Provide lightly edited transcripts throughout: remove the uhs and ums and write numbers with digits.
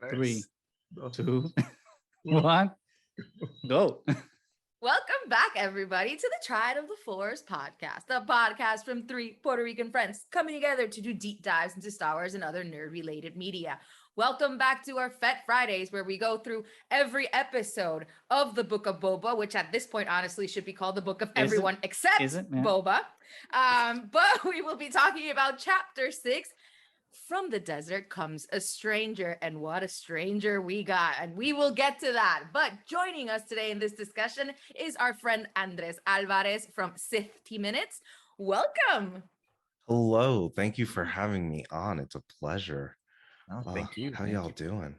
Three, two, one, go. Welcome back, everybody, to the Triad of the Force podcast, the podcast from three Puerto Rican friends coming together to do deep dives into Star Wars and other nerd-related media. Welcome back to our Fett Fridays, where we go through every episode of the Book of Boba, which at this point, honestly, should be called the Book of Everyone Except Boba. But we will be talking about Chapter 6, From the Desert Comes a Stranger, and what a stranger we got, and we will get to that. But joining us today in this discussion is our friend Andrés Álvarez from Sithty Minutes. Welcome. Hello, thank you for having me on. It's a pleasure. Oh, thank you. How y'all doing?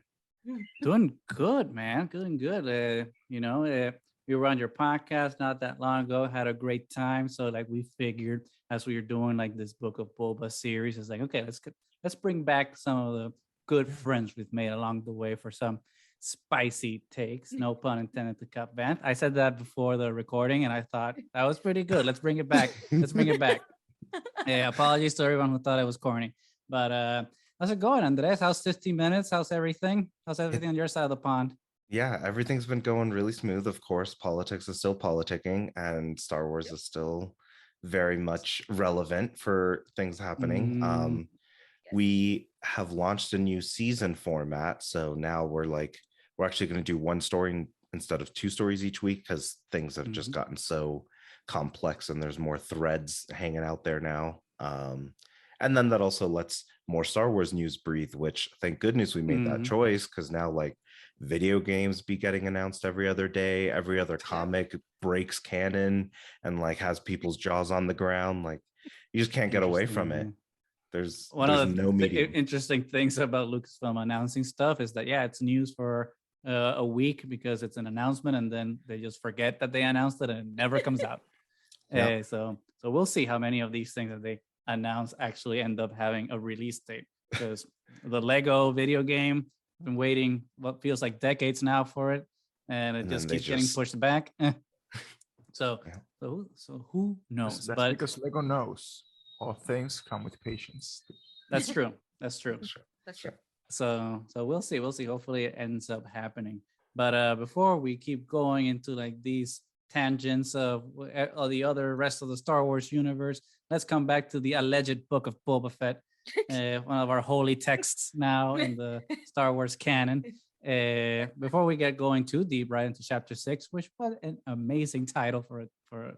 Doing good, man. Doing good. We were on your podcast not that long ago, had a great time. So like we figured as we were doing like this Book of Boba series, it's like, okay, let's bring back some of the good friends we've made along the way for some spicy takes. No pun intended to Cup Vent. I said that before the recording and I thought that was pretty good. Let's bring it back. Yeah, apologies to everyone who thought it was corny. But how's it going, Andres? How's 15 minutes? How's everything? How's everything on your side of the pond? Yeah, everything's been going really smooth. Of course, politics is still politicking and Star Wars is still very much relevant for things happening. We have launched a new season format. So now we're actually going to do one story instead of two stories each week because things have just gotten so complex and there's more threads hanging out there now. And then that also lets more Star Wars news breathe, which thank goodness we made that choice, because now like video games be getting announced every other day, every other comic breaks canon and like has people's jaws on the ground. Like you just can't get away from it. There's no medium. Interesting things about Lucasfilm announcing stuff is that it's news for a week because it's an announcement and then they just forget that they announced it and it never comes out. So we'll see how many of these things that they announce actually end up having a release date, because the Lego video game, I've been waiting what feels like decades now for it, and it just keeps getting pushed back. So who knows? That's because Lego knows all things come with patience. That's true. That's true. That's true. So we'll see. Hopefully it ends up happening. But before we keep going into like these tangents of the other rest of the Star Wars universe, let's come back to the alleged Book of Boba Fett, one of our holy texts now in the Star Wars canon. Before we get going too deep right into Chapter 6, which was an amazing title for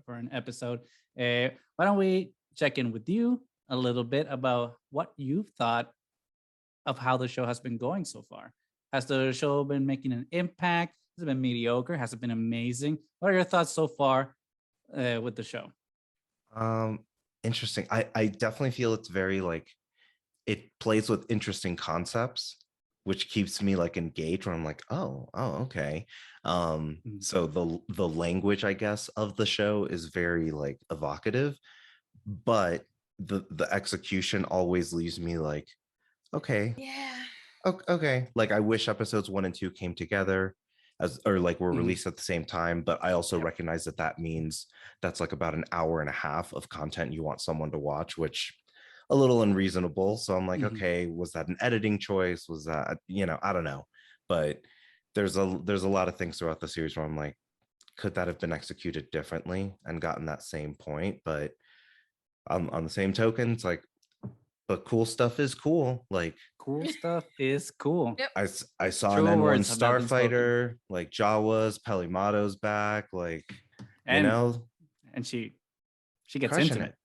an episode, why don't we check in with you a little bit about what you've thought of how the show has been going so far. Has the show been making an impact? Has it been mediocre? Has it been amazing? What are your thoughts so far with the show? Interesting. I definitely feel it's very like it plays with interesting concepts, which keeps me like engaged where I'm like, oh, okay. So the language, I guess, of the show is very like evocative, but the execution always leaves me like, okay. Yeah. Okay. Like I wish episodes 1 and 2 came together or like were released at the same time, but I also recognize that means that's like about an hour and a half of content you want someone to watch, which a little unreasonable. So I'm like, okay, was that an editing choice? Was that, I don't know, but there's a lot of things throughout the series where I'm like, could that have been executed differently and gotten that same point? But on the same token, it's like, but cool stuff is cool. Like cool stuff is cool. Yep. I saw an N1 starfighter, like Jawa's, Pelimato's back, like and she gets crushing intimate.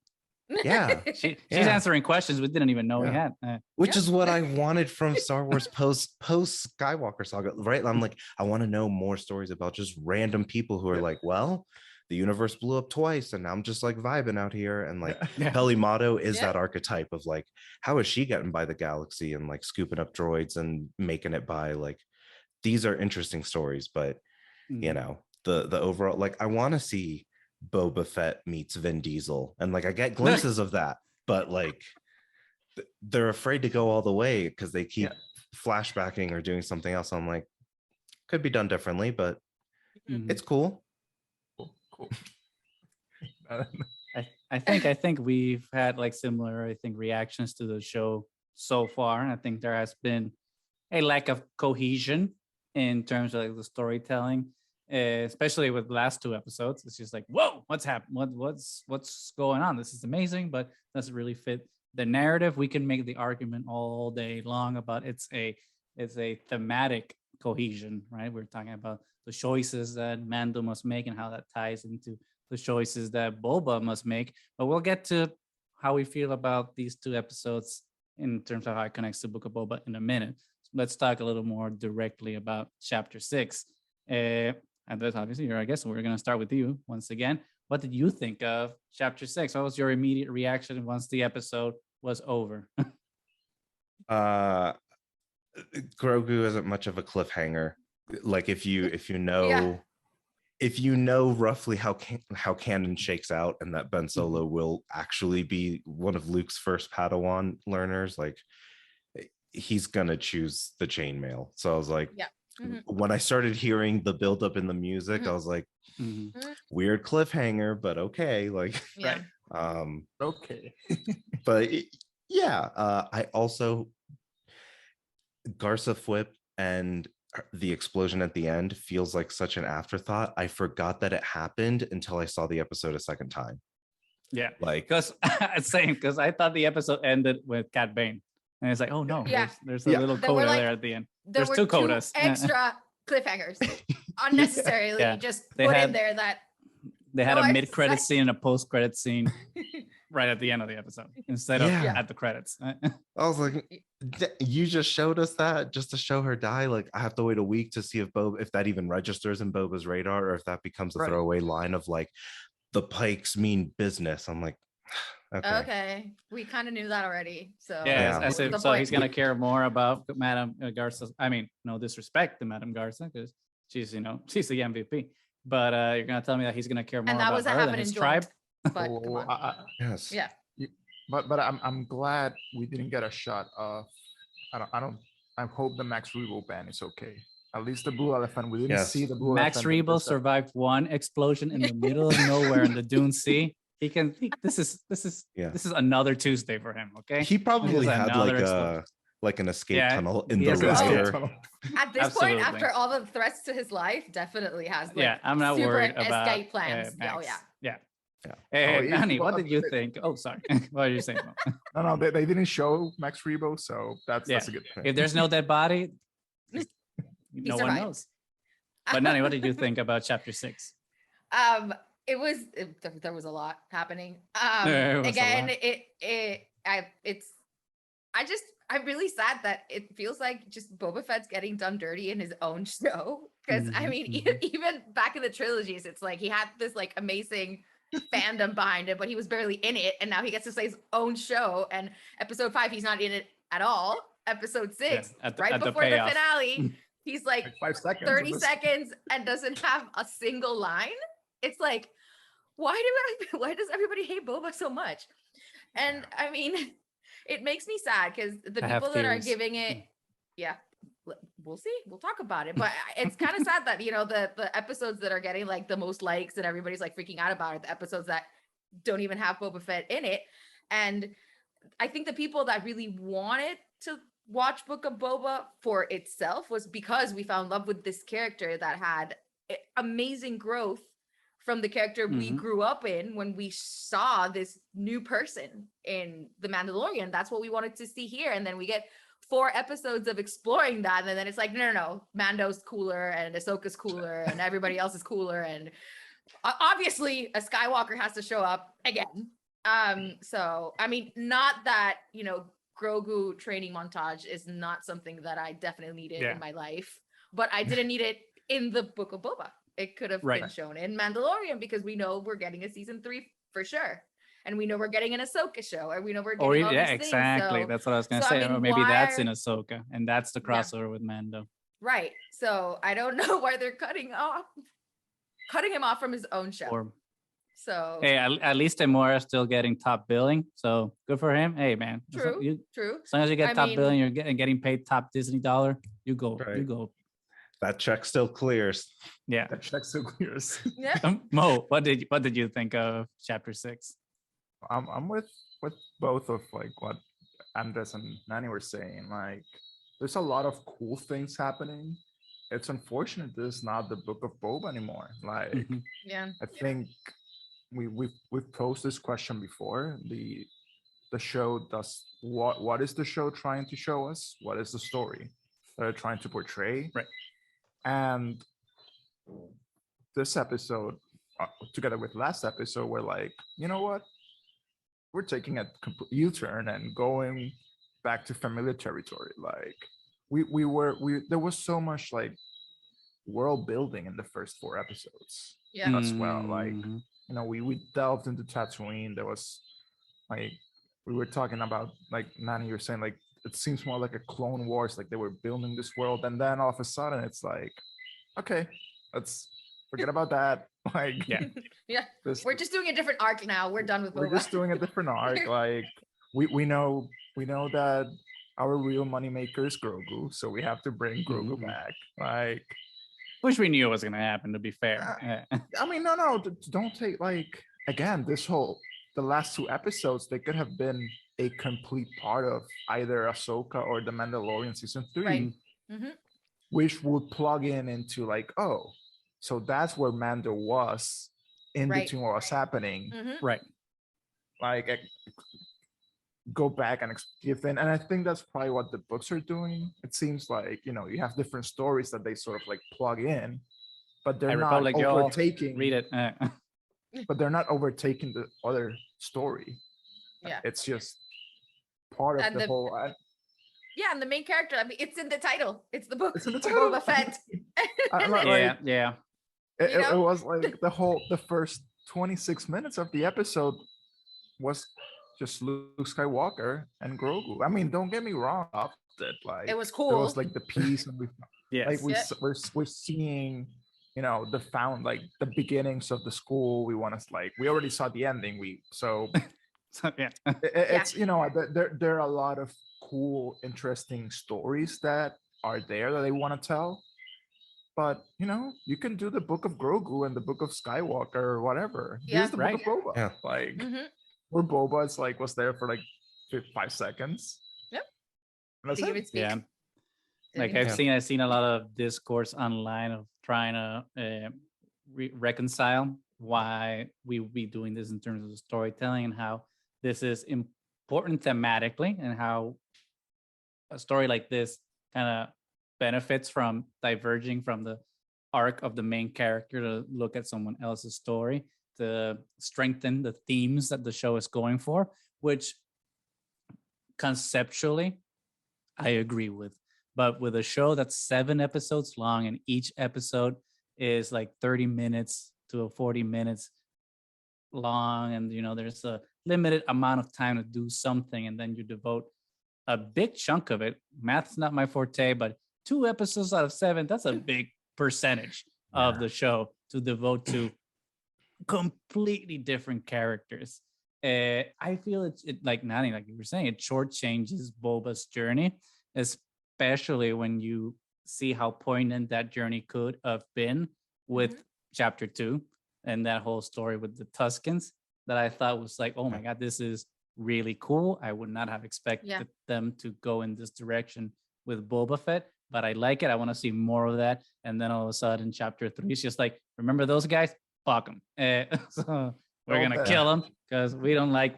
It. Yeah, she's answering questions we didn't even know we had. Which is what I wanted from Star Wars post Skywalker saga, right? I'm like, I want to know more stories about just random people who are like, well, the universe blew up twice and I'm just like vibing out here. And like Pelimato is that archetype of like, how is she getting by the galaxy and like scooping up droids and making it by? Like, these are interesting stories, but the overall, like, I want to see Boba Fett meets Vin Diesel, and like I get glimpses of that, but like they're afraid to go all the way because they keep flashbacking or doing something else. I'm like, could be done differently, but it's cool. Cool. I think we've had like similar reactions to the show so far, and I think there has been a lack of cohesion in terms of like the storytelling, especially with the last two episodes. It's just like, whoa, what's happened? What's going on? This is amazing, but doesn't really fit the narrative. We can make the argument all day long about it's a thematic cohesion, right? We're talking about the choices that Mando must make and how that ties into the choices that Boba must make. But we'll get to how we feel about these two episodes in terms of how it connects to Book of Boba in a minute. Let's talk a little more directly about Chapter 6. And that's obviously, I guess we're going to start with you once again. What did you think of Chapter 6? What was your immediate reaction once the episode was over? Grogu isn't much of a cliffhanger. Like if you know Yeah. if you know roughly how canon shakes out and that Ben Solo will actually be one of Luke's first Padawan learners, like he's gonna choose the chainmail. So I was like, Yeah. when I started hearing the buildup in the music, I was like, weird cliffhanger, but okay, like Yeah. Okay. but yeah, I also Garza Flip and the explosion at the end feels like such an afterthought. I forgot that it happened until I saw the episode a second time. Yeah, Like, because same, because I thought the episode ended with Cat Bane, and it's like, oh no, Yeah. there's a little There were, coda like, there at the end. There There's were two codas. extra cliffhangers unnecessarily Yeah. just They put had- in there that They had No, a I mid-credit said- scene and a post-credit scene right at the end of the episode instead of Yeah. at the credits. I was like, you just showed us that just to show her die. Like, I have to wait a week to see if that even registers in Boba's radar, or if that becomes a Right. throwaway line of like, the Pikes mean business. I'm like, okay, we kind of knew that already. So Yeah, Yeah. I said, The so point. he's gonna care more about Madame Garza. I mean, no disrespect to Madame Garza, because she's she's the MVP. But you're gonna tell me that he's gonna care more and that about wasn't her than happening his in tribe? Joint, but come Oh, on. yes. Yeah. But I'm glad we didn't get a shot of. I hope the Max Rebo ban is okay. At least the blue elephant. We didn't Yes. see the blue Max elephant. in Rebo this survived one explosion in the middle of nowhere in the Dune Sea. This is another Tuesday for him. Okay, He probably Just had another explosion. like an escape Yeah, tunnel in he the has an escape wire. tunnel. At this Absolutely. point, after all the threats to his life, definitely has like Yeah, I'm not super worried about escape plans. Max. Oh yeah. Yeah. Yeah. Hey, Oh, Nani, what well, did you think? Oh, sorry. What are you saying? No, they didn't show Max Rebo, so that's a good thing. If there's no dead body, no one survived. knows. But Nani, what did you think about Chapter 6? There was a lot happening. There was a Again, lot. I'm really sad that it feels like just Boba Fett's getting done dirty in his own show. Because I Mhm, mean, mhm. even back in the trilogies, it's like he had this like amazing fandom behind it, but he was barely in it, and now he gets to say his own show. And episode 5, he's not in it at all. Episode 6, at the right before the payoff. finale, he's like Like 5 seconds. 30 seconds and doesn't have a single line. It's like, why does everybody hate Boba so much? And I mean, it makes me sad because the I have people that are theories. giving it, yeah, we'll see. We'll talk about it. But it's kind of sad that the episodes that are getting like the most likes and everybody's like freaking out about it, the episodes that don't even have Boba Fett in it. And I think the people that really wanted to watch Book of Boba for itself was because we found love with this character that had amazing growth from the character we Mhm. grew up in when we saw this new person in The Mandalorian. That's what we wanted to see here. And then we get 4 episodes of exploring that. And then it's like, no. Mando's cooler and Ahsoka's cooler and everybody else is cooler. And obviously a Skywalker has to show up again. So, I mean, not that, Grogu training montage is not something that I definitely needed Yeah. in my life, but I didn't need it in the Book of Boba. It could have Right. been shown in Mandalorian because we know we're getting a season 3 for sure. And we know we're getting an Ahsoka show, and we know we're getting all these things. Exactly. So, That's what I was gonna so, I say. mean, Or maybe that's in why Ahsoka, and that's the crossover with Mando. right. So I don't know why they're cutting him off from his own show. Or So hey, at least Amora still getting top billing, so good for him. Hey, man, true. as long as you get I top mean- billing, you're getting paid top Disney dollar. You go, you Right. go. That check still clears. Yeah. That check still clears. Yeah. Mo, what did you think of Chapter 6? I'm with both of like what Andres and Nani were saying. Like there's a lot of cool things happening. It's unfortunate this is not the Book of Boba anymore. Like, Mhm. Yeah. I think we've posed this question before. The show does what is the show trying to show us? What is the story that they're trying to portray? Right. And this episode, together with last episode, we're like, you know what? We're taking a complete U-turn and going back to familiar territory. Like there was so much like world building in the first 4 episodes Yeah. as well. Like, Mhm. you know, we delved into Tatooine. There was like we were talking about, like Nani, you were saying like it seems more like a Clone Wars, like they were building this world, and then all of a sudden it's like, okay, let's forget about that. Like, Yeah. Yeah. this, We're just doing a different arc now. We're done with we're Boba. just doing a different arc. Like we know that our real moneymaker is Grogu, so we have to bring Grogu Mhm. back. Like, Which we knew was going to happen, to be fair. I mean, no, don't take like again the last 2 episodes. They could have been a complete part of either Ahsoka or the Mandalorian season 3, Right. Mhm. which would plug into like, oh, so that's where Mando was in Right. between what was happening. Mhm. Right. Like, go back and give in, and I think that's probably what the books are doing. It seems like, you know, you have different stories that they sort of like plug in, but they're Hey, not Republic, y'all, overtaking. read it. But they're not overtaking the other story. Yeah. It's just part of And the the- whole. Yeah, and the main character, I mean, it's in the title. It's the book It's in the of title. Boba Fett. I'm not Yeah, like, yeah. it, You it know? was like the first 26 minutes of the episode was just Luke Skywalker and Grogu. I mean, don't get me wrong, I loved it. Like, It was there cool. was like the peace, and Yes. like Yeah. we're seeing, you know, like the beginnings of the school. We want to like, we already saw the ending. So, yeah. It's, you know, there are a lot of cool, interesting stories that are there that they want to tell. But, you know, you can do the Book of Grogu and the Book of Skywalker or whatever. Yeah. Here's the Right. Book of Boba. Yeah. Like, Mhm. where Boba is like was there for like 5 seconds. Yep. And that's Didn't it. even speak. Yeah. Didn't Like even I've seen a lot of discourse online of trying to reconcile why we would be doing this in terms of the storytelling, and how this is important thematically, and how a story like this kind of benefits from diverging from the arc of the main character to look at someone else's story to strengthen the themes that the show is going for, which conceptually I agree with. But with a show that's 7 episodes long and each episode is like 30 minutes to 40 minutes long, and you know there's a limited amount of time to do something, and then you devote a big chunk of it. Math's not my forte, but 2 episodes out of 7, that's a big percentage of the show to devote to completely different characters. I feel it like Nani, like you were saying, it shortchanges Boba's journey, especially when you see how poignant that journey could have been with chapter 2 and that whole story with the Tuscans, that I thought was like, oh my God, this is really cool. I would not have expected them to go in this direction with Boba Fett, but I like it. I want to see more of that. And then all of a sudden, chapter 3 is just like, remember those guys? Fuck them. So we're gonna kill them because we don't like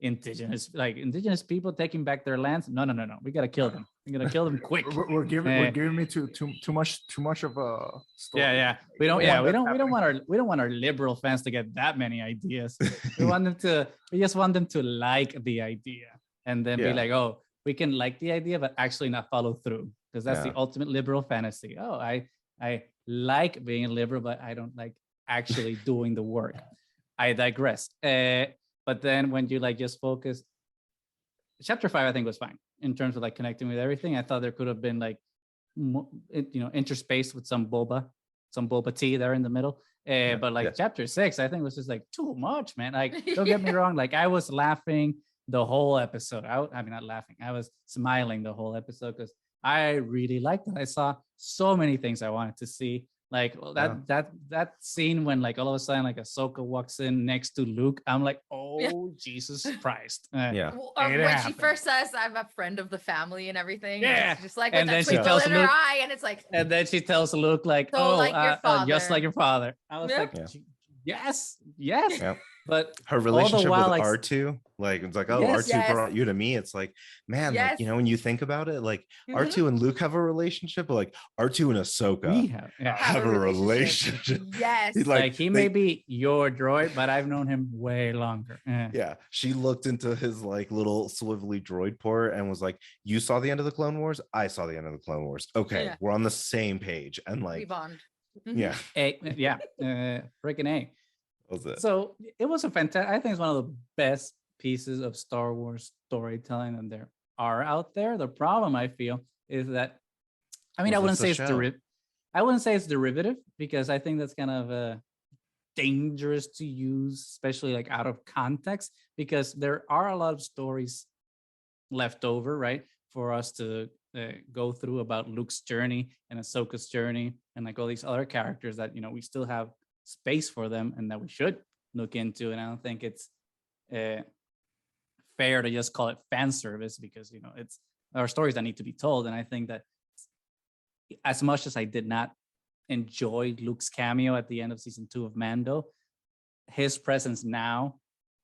indigenous people taking back their lands. No. We gotta kill them. We're gonna kill them quick. We're giving me too much of a story. Yeah. We don't want our liberal fans to get that many ideas. We just want them to like the idea and then be like, oh, we can like the idea, but actually not follow through, because that's the ultimate liberal fantasy. Oh, I like being liberal, but I don't like actually doing the work. I digress. But then when you like just focus, chapter 5, I think was fine in terms of like connecting with everything. I thought there could have been like, interspaced with some boba tea there in the middle. But like chapter 6, I think was just like too much, man. Like, don't get me wrong. Like I was laughing the whole episode. I mean, not laughing. I was smiling the whole episode because I really liked it. I saw so many things I wanted to see. Like Yeah. that scene when like all of a sudden like Ahsoka walks in next to Luke, I'm like, oh Jesus Christ. Yeah. Or It when she happened. first says I'm a friend of the family and everything. Yeah. It's just like And with then that she twinkle tells in her Luke- eye, and it's like, And then she tells Luke like, So like your just father. like your father. I was Yeah. like, Yeah. yes. Yeah. But Her all the relationship while, with like, R2, like it's like, oh, Yes. R2 brought you to me. It's like, man, like, Yes. you know, when you think about it, like Mhm. R2 and Luke have a relationship, but like R2 and Ahsoka we have have a relationship. Yes. He's like he may they- be your droid, but I've known him way longer. yeah, she looked into his like little swivelly droid port and was like, you saw the end of the Clone Wars, I saw the end of the Clone Wars, okay, Yeah. we're on the same page. And We like, bond. Mhm. yeah, Freaking A. that was it. So it was a fantastic, I think it's one of the best pieces of Star Wars storytelling that there are out there. The problem I feel is that, I mean, Was I wouldn't this say a it's show? I wouldn't say it's derivative, because I think that's kind of dangerous to use, especially like out of context, because there are a lot of stories left over, right, for us to go through about Luke's journey and Ahsoka's journey and like all these other characters that, you know, we still have space for them and that we should look into. And I don't think it's fair to just call it fan service, because, you know, it's our stories that need to be told. And I think that as much as I did not enjoy Luke's cameo at the end of season 2 of Mando, his presence now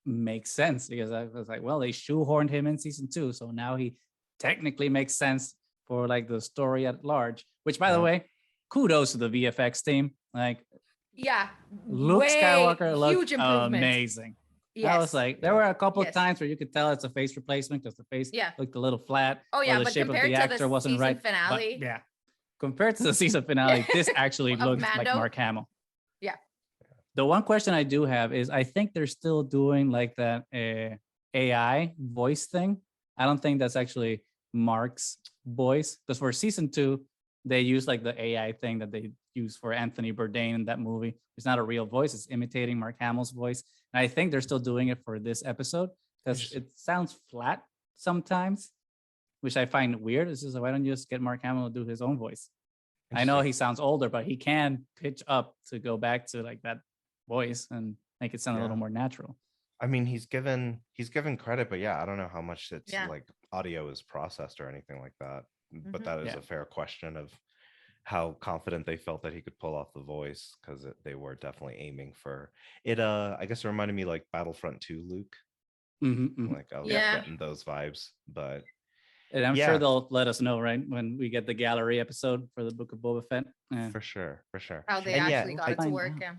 makes sense, because I was like, well, they shoehorned him in season 2, so now he technically makes sense for like the story at large. Which, by the way, kudos to the VFX team. Like, Yeah. Luke Way Skywalker looked huge improvement. amazing. Yes. I was like, there were a couple of Yes. times where you could tell it's a face replacement because the face Yeah. looked a little flat. Oh yeah, or the but shape of compared the to actor the wasn't season right. But, finale, yeah, compared to the season finale, this actually Of looks like Mando? Mark Hamill. Yeah. The one question I do have is, I think they're still doing like that AI voice thing. I don't think that's actually Mark's voice, because for season 2, they use like the AI thing that they use for Anthony Bourdain in that movie. It's not a real voice; it's imitating Mark Hamill's voice. And I think they're still doing it for this episode because it sounds flat sometimes, which I find weird. It's just like, why don't you just get Mark Hamill to do his own voice? I know he sounds older, but he can pitch up to go back to like that voice and make it sound a little more natural. I mean, he's given credit, but yeah, I don't know how much it's Yeah. like audio is processed or anything like that. But Mhm. that is Yeah. a fair question of how confident they felt that he could pull off the voice, because they were definitely aiming for it. I guess it reminded me like Battlefront 2 Luke. Like I was Yeah. getting those vibes, but And I'm Yeah. sure they'll let us know, right, when we get the gallery episode for the Book of Boba Fett. Yeah. for sure. how they And yeah, actually got it to find work. out.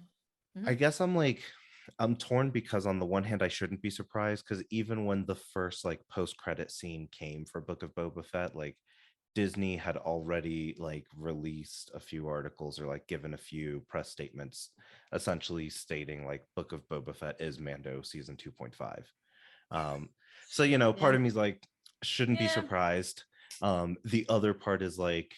Yeah. I guess I'm torn, because on the one hand I shouldn't be surprised, because even when the first like post-credit scene came for Book of Boba Fett, like Disney had already like released a few articles or like given a few press statements essentially stating like Book of Boba Fett is Mando season 2.5. So, you know, part of me is like, shouldn't be Yeah. surprised. The other part is like,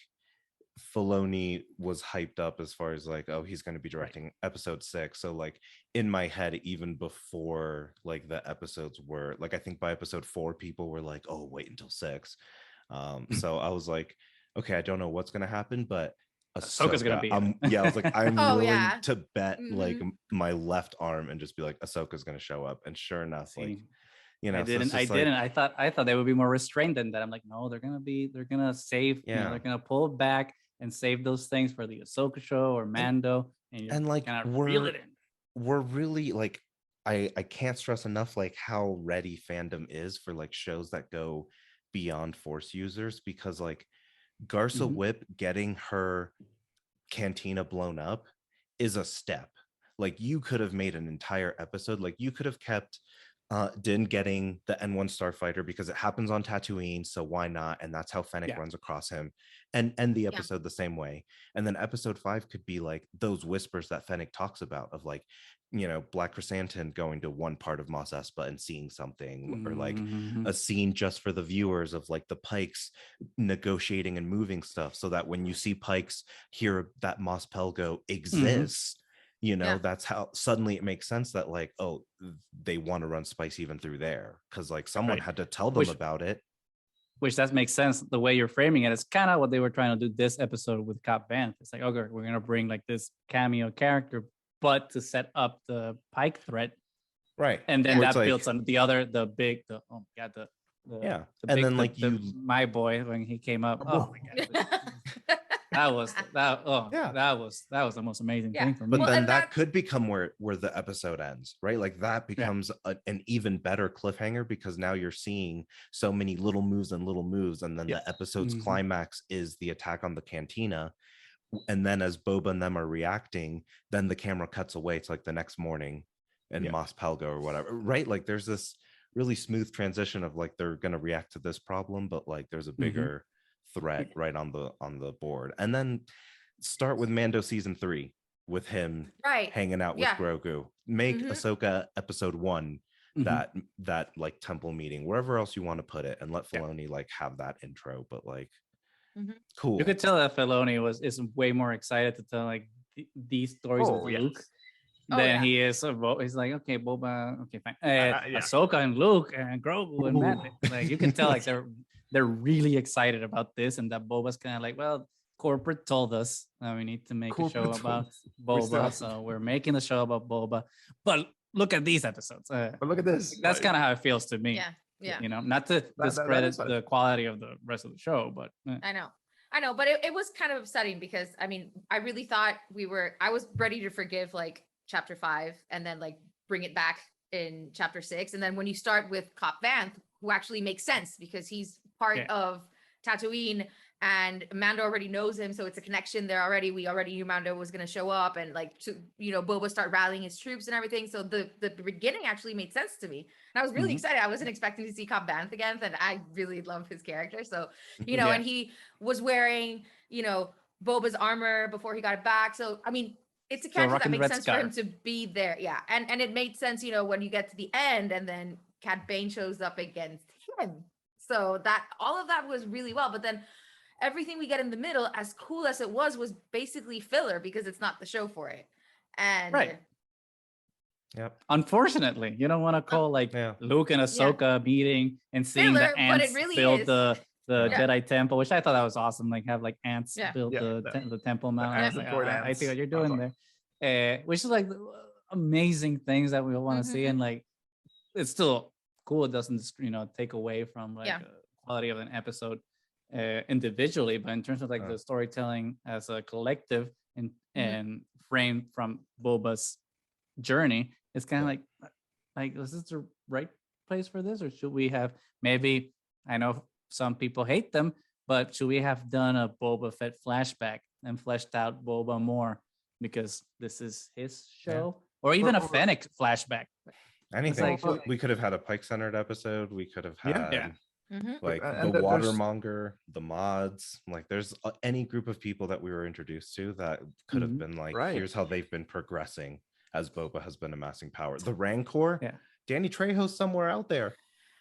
Filoni was hyped up as far as like, oh, he's going to be directing episode 6. So like in my head, even before like the episodes were like, I think by episode 4, people were like, oh, wait until 6. So I was like, okay, I don't know what's going to happen, but Ahsoka's gonna be in it. I was like, I'm Oh, willing yeah. to bet like Mhm. my left arm and just be like, Ahsoka's going to show up. And sure enough, like, See, you know, I so it's didn't. I just like- didn't. I thought they would be more restrained than that. I'm like, no, they're gonna save. You know, Yeah. they're gonna pull back and save those things for the Ahsoka show or Mando, and like kind of reel we're it in. we're really like, I can't stress enough like how ready fandom is for like shows that go beyond Force users, because like Garza Mhm. Whip getting her cantina blown up is a step. Like you could have made an entire episode, like you could have kept Din getting the N1 starfighter because it happens on Tatooine, so why not? And that's how Fennec runs across him, and end the episode the same way. And then episode 5 could be like those whispers that Fennec talks about of like, you know, Black Chrysanthemum going to one part of Mos Espa and seeing something, or like a scene just for the viewers of like the Pikes negotiating and moving stuff, so that when you see Pikes hear that Mos Pelgo exists, you know, that's how suddenly it makes sense that like, oh, they want to run spice even through there, because like someone had to tell them about it. which that makes sense the way you're framing it. It's kind of what they were trying to do this episode with Cop Vanth. It's like, okay, we're gonna bring like this cameo character, but to set up the Pike threat, Right. and then Where that it's like- builds on the oh my god, the Yeah. the And big- then, the- like, the- you- my boy when he came up. Oh my god, that was Yeah. that was the most amazing Yeah. thing for me. But Well, then and that that's- could become where the episode ends, right? Like that becomes an even better cliffhanger because now you're seeing so many little moves, and then Yeah. the episode's Mhm. climax is the attack on the cantina. And then as Boba and them are reacting, then the camera cuts away to like the next morning in Yeah. Mos Pelgo or whatever, right? Like there's this really smooth transition of like they're going to react to this problem, but like there's a bigger threat right on the board. And then start with Mando season 3 with him Right. hanging out with Yeah. Grogu. Make Mhm. Ahsoka episode 1 Mhm. that like temple meeting, wherever else you want to put it, and let Yeah. Filoni like have that intro. But like, Mhm. cool. You could tell that Filoni is way more excited to tell like these stories Oh, with yes. Luke Oh, than yeah. he is of he's like, okay, Boba, okay, fine. yeah. Ahsoka and Luke and Grogu and Matt. Like you can tell like they're really excited about this, and that Boba's kind of like, well, corporate told us that we need to make a show Corporate about told us. We still Boba, have to- so we're making a show about Boba. But look at these episodes. But look at this. That's kind of how it feels to me. Yeah. Yeah. You know, not to that discredit is what the quality of the rest of the show, but I know, but it was kind of upsetting because I mean, I really thought I was ready to forgive like chapter 5 and then like bring it back in chapter 6. And then when you start with Cop Vanth, who actually makes sense because he's part Yeah. of Tatooine and Mando already knows him. So it's a connection there already. We already knew Mando was going to show up and like, Boba start rallying his troops and everything. So the beginning actually made sense to me. And I was really Mhm. excited. I wasn't expecting to see Cobb Vanth again. And I really love his character. So, Yeah. and he was wearing, Boba's armor before he got it back. So, I mean, it's a character that rocking the makes Red sense for him Scar. to be there. Yeah. And it made sense, when you get to the end and then Cad Bane shows up against him. So that all of that was really well. But then everything we get in the middle, as cool as it was basically filler because it's not the show for it. And Right. Yep. unfortunately, you don't want to call like Yeah. Luke and Ahsoka meeting and seeing Filler, the but it ants really build is. the Yeah. Jedi temple, which I thought that was awesome. Like have like ants Yeah. build Yeah, the temple mount. I was ants, like, the droid I see what ants. you're I was doing there. Which is like amazing things that we all want to see, Mhm. and like it's still cool. It doesn't take away from like Yeah. quality of an episode individually, but in terms of like Uh. the storytelling as a collective and Mhm. and framed from Boba's journey, it's kind of like is this the right place for this, or should we have maybe? I know some people hate them, but should we have done a Boba Fett flashback and fleshed out Boba more because this is his show, or even a Or- Fennec flashback? Anything. like- We could have had a Pike-centered episode. We could have had Yeah. Mhm. like And the there's- watermonger, the mods. Like there's any group of people that we were introduced to that could have Mhm. been like, Right. here's how they've been progressing as Boba has been amassing power. The Rancor, Yeah. Danny Trejo's somewhere out there.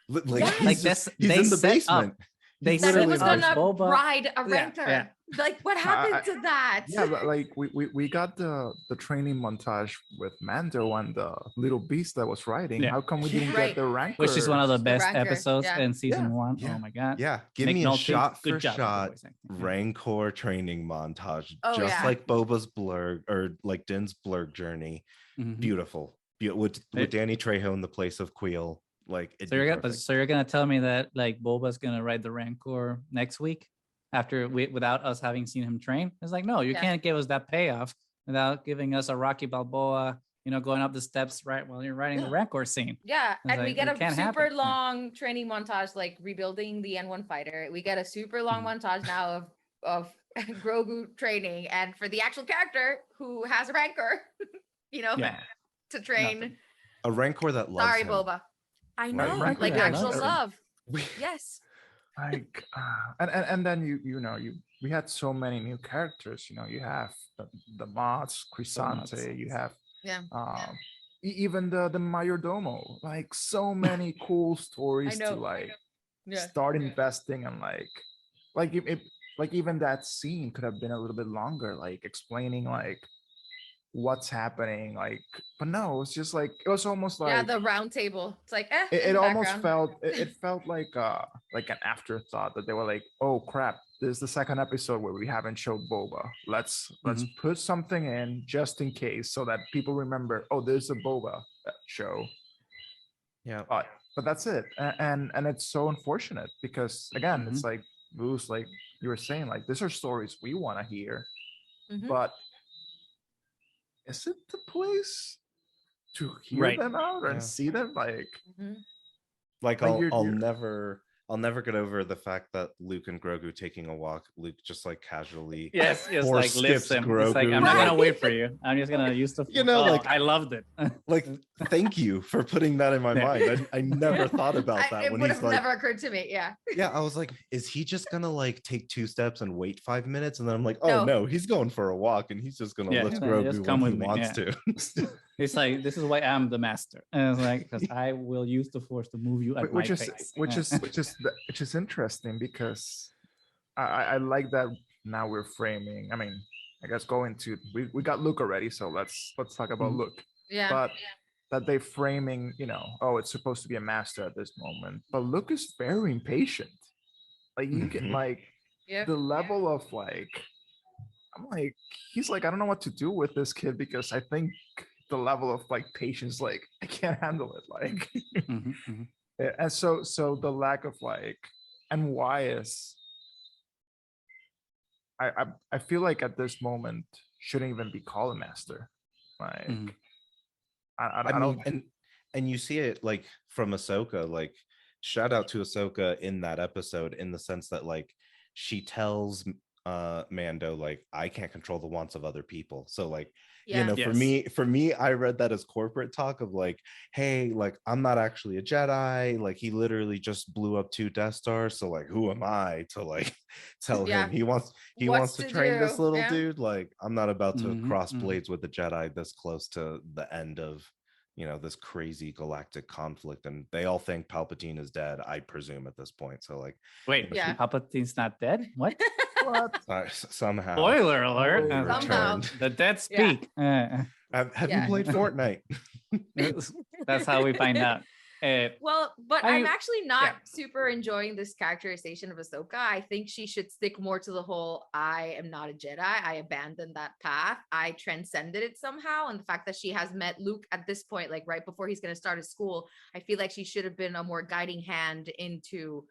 Like, Yeah. he's, Like just- this- he's they in the set up- basement. They He's That he set was literally up gonna Boba. ride a Yeah, ranker. yeah. Like, what happened to that? Yeah, but like we got the training montage with Mando and the little beast that was riding. Yeah. How come we didn't Right. get the rancor? Which is one of the The best Rancor, episodes yeah. in season Yeah. 1. Yeah. Oh my god. Yeah, give Nick me a Nolte, shot good for job with the shot voice acting. Rancor training montage, Oh, just yeah. like Boba's blurg or like Din's blurg journey. Mhm. Beautiful. With It- Danny Trejo in the place of Queel. Like it'd So be you're gonna, perfect. so you're gonna tell me that like Boba's gonna ride the Rancor next week after without us having seen him train? It's like no, you Yeah. can't give us that payoff without giving us a Rocky Balboa, going up the steps right while you're riding the Yeah. Rancor scene. Yeah, was and we like, get it a can't super happen. Yeah. long training montage, like rebuilding the N1 fighter. We get a super long Mhm. montage now of Grogu training, and for the actual character who has a rancor, Yeah. to train. Nothing. A Rancor that loves Sorry, him. Boba. I know, Rancor like that actual loves him. love. We- Yes. Like and then we had so many new characters. You have the mods, Crisante. You have Yeah. even the Mayordomo. Like so many cool stories know. to like Yeah. start investing and like if like even that scene could have been a little bit longer, like explaining like what's happening, like, but no, it's just like it was almost like Yeah, the round table. It's like it, in it the almost background. felt it felt like an afterthought that they were like, oh crap, this is the second episode where we haven't showed Boba. Let's put something in just in case so that people remember, oh, there's a Boba show. Yeah. But that's it. And it's so unfortunate because again, it's like Bruce, like you were saying, like these are stories we want to hear, Mhm. but is it the place to hear Right. them out and Yeah. see them? Like, Mhm. Like Like, I'll never get over the fact that Luke and Grogu taking a walk, Luke just like casually Yes, yes, force like lifts skips him. It's like, Grogu. I'm not gonna Right. wait for you. I'm just gonna use the. You know, Oh, like- I loved it. Like, thank you for putting that in my Yeah. mind. I never thought about that It when would he's have like, never occurred to me. Yeah. yeah, I was like, is he just gonna like take 2 steps and wait 5 minutes? And then I'm like, oh No. no, he's going for a walk and he's just gonna Yeah, lift just Grogu come when he with me, wants to. It's like, this is why I'm the master, and it's like, because I will use the force to move you at which my is pace. which is interesting because I like that now we're framing. I mean, I guess going to we got Luke already, so let's talk about Mhm. Luke. Yeah. But that they framing, oh, it's supposed to be a master at this moment, but Luke is very impatient. Like you can Mhm. like Yeah. the level of like, I'm like, he's like, I don't know what to do with this kid because I think the level of like patience, like I can't handle it. Like, Mhm, mhm. and so the lack of like, and why is I feel like at this moment shouldn't even be called a master. Like, Mhm. I I don't. mean, and you see it like from Ahsoka, like shout out to Ahsoka in that episode in the sense that like she tells Mando like I can't control the wants of other people. So like Yeah. Yes. for me I read that as corporate talk of like, hey, like I'm not actually a Jedi, like he literally just blew up 2 Death Stars, so like who am I to like tell Yeah. him he wants What's to to train this do? little Yeah. dude. Like I'm not about to Mhm, cross mhm. blades with the Jedi this close to the end of this crazy galactic conflict, and they all think Palpatine is dead, I presume at this point. So like, Wait, Yeah. Palpatine's not dead? What? What? somehow Spoiler alert! Oh, he Uh, Somehow. returned. The dead speak. Have you Yeah. played Fortnite? That's how we find out. Well, but I I'm mean, actually not yeah. super enjoying this characterization of Ahsoka. I think she should stick more to the whole I am not a Jedi. I abandoned that path. I transcended it somehow. And the fact that she has met Luke at this point, like right before he's going to start his school, I feel like she should have been a more guiding hand into,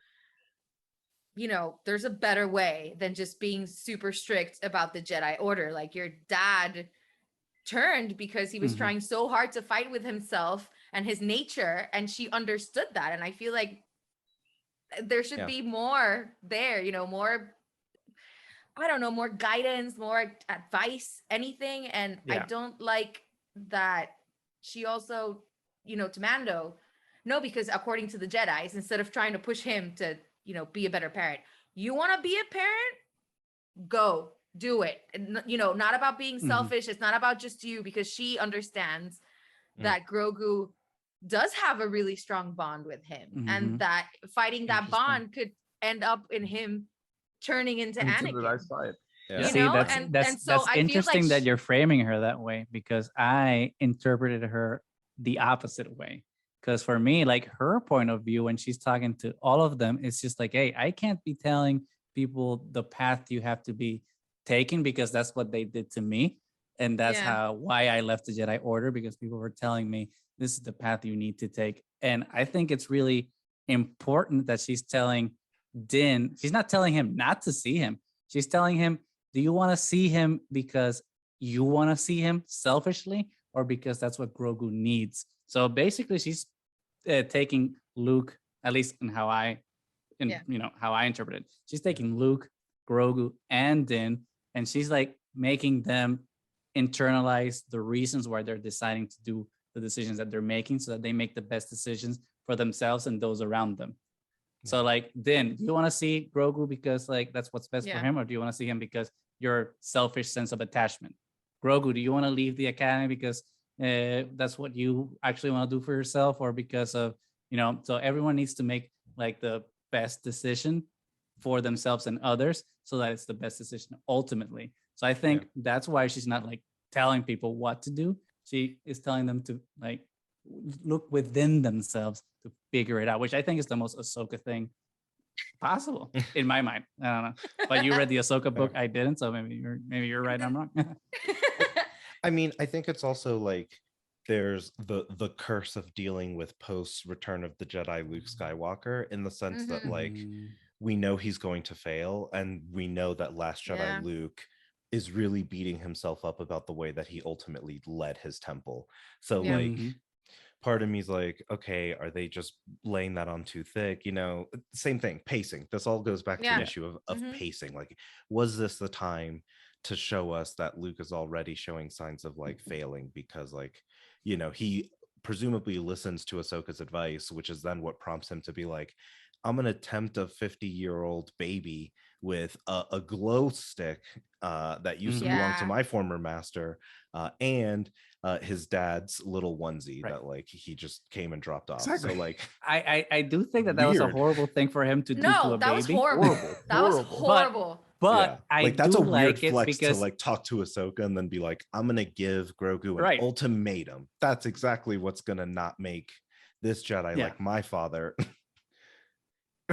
there's a better way than just being super strict about the Jedi Order. Like your dad turned because he was Mhm. trying so hard to fight with himself and his nature, and she understood that. And I feel like there should Yeah. be more there, more, I don't know, more guidance, more advice, anything. And I Yeah. don't like that she also, to Mando, no, because according to the Jedis, instead of trying to push him to, be a better parent, you want to be a parent, go do it. And, not about being Mhm. selfish. It's not about just you, because she understands Mm. that Grogu does have a really strong bond with him, and Mhm. that fighting that Interesting. bond could end up in him turning into Into the Anakin. dark side. Yeah. You See, know, that's and that's so that's I feel like interesting that you're framing her that way, because I interpreted her the opposite way. Because for me, like her point of view when she's talking to all of them, it's just like, hey, I can't be telling people the path you have to be taking because that's what they did to me. And that's Yeah. why I left the Jedi Order, because people were telling me this is the path you need to take. And I think it's really important that she's telling Din, she's not telling him not to see him. She's telling him, do you want to see him because you want to see him selfishly, or because that's what Grogu needs? So basically, she's taking Luke, at least in how I, Yeah. how I interpret it. She's taking Luke, Grogu, and Din, and she's like making them internalize the reasons why they're deciding to do the decisions that they're making, so that they make the best decisions for themselves and those around them. So like, Din, do you want to see Grogu because like that's what's best for Yeah. him, or do you want to see him because your selfish sense of attachment? Grogu, do you want to leave the academy because that's what you actually want to do for yourself, or because of, so everyone needs to make like the best decision for themselves and others, so that it's the best decision ultimately. So I think that's why she's not like telling people what to do. She is telling them to like look within themselves to figure it out, which I think is the most Ahsoka thing possible in my mind. I don't know, but you read the Ahsoka book, I didn't, so maybe you're right, I'm wrong. I mean, I think it's also like there's the curse of dealing with post Return of the Jedi Luke Skywalker, in the sense that like we know he's going to fail, and we know that Last Jedi Luke is really beating himself up about the way that he ultimately led his temple. So like part of me is like, okay, are they just laying that on too thick? You know, same thing, pacing. This all goes back to an issue of pacing. Like, was this the time to show us that Luke is already showing signs of like failing, because like, you know, he presumably listens to Ahsoka's advice, which is then what prompts him to be like, I'm gonna tempt a 50-year-old baby with a glow stick that used to belong to my former master, and his dad's little onesie that like he just came and dropped off. So like I do think that was a horrible thing for him to do to a baby. That was horrible. That was horrible. But yeah. Like, I that's do a weird like it flex because to like talk to Ahsoka and then be like, I'm gonna give Grogu an ultimatum. That's exactly what's gonna not make this Jedi like my father.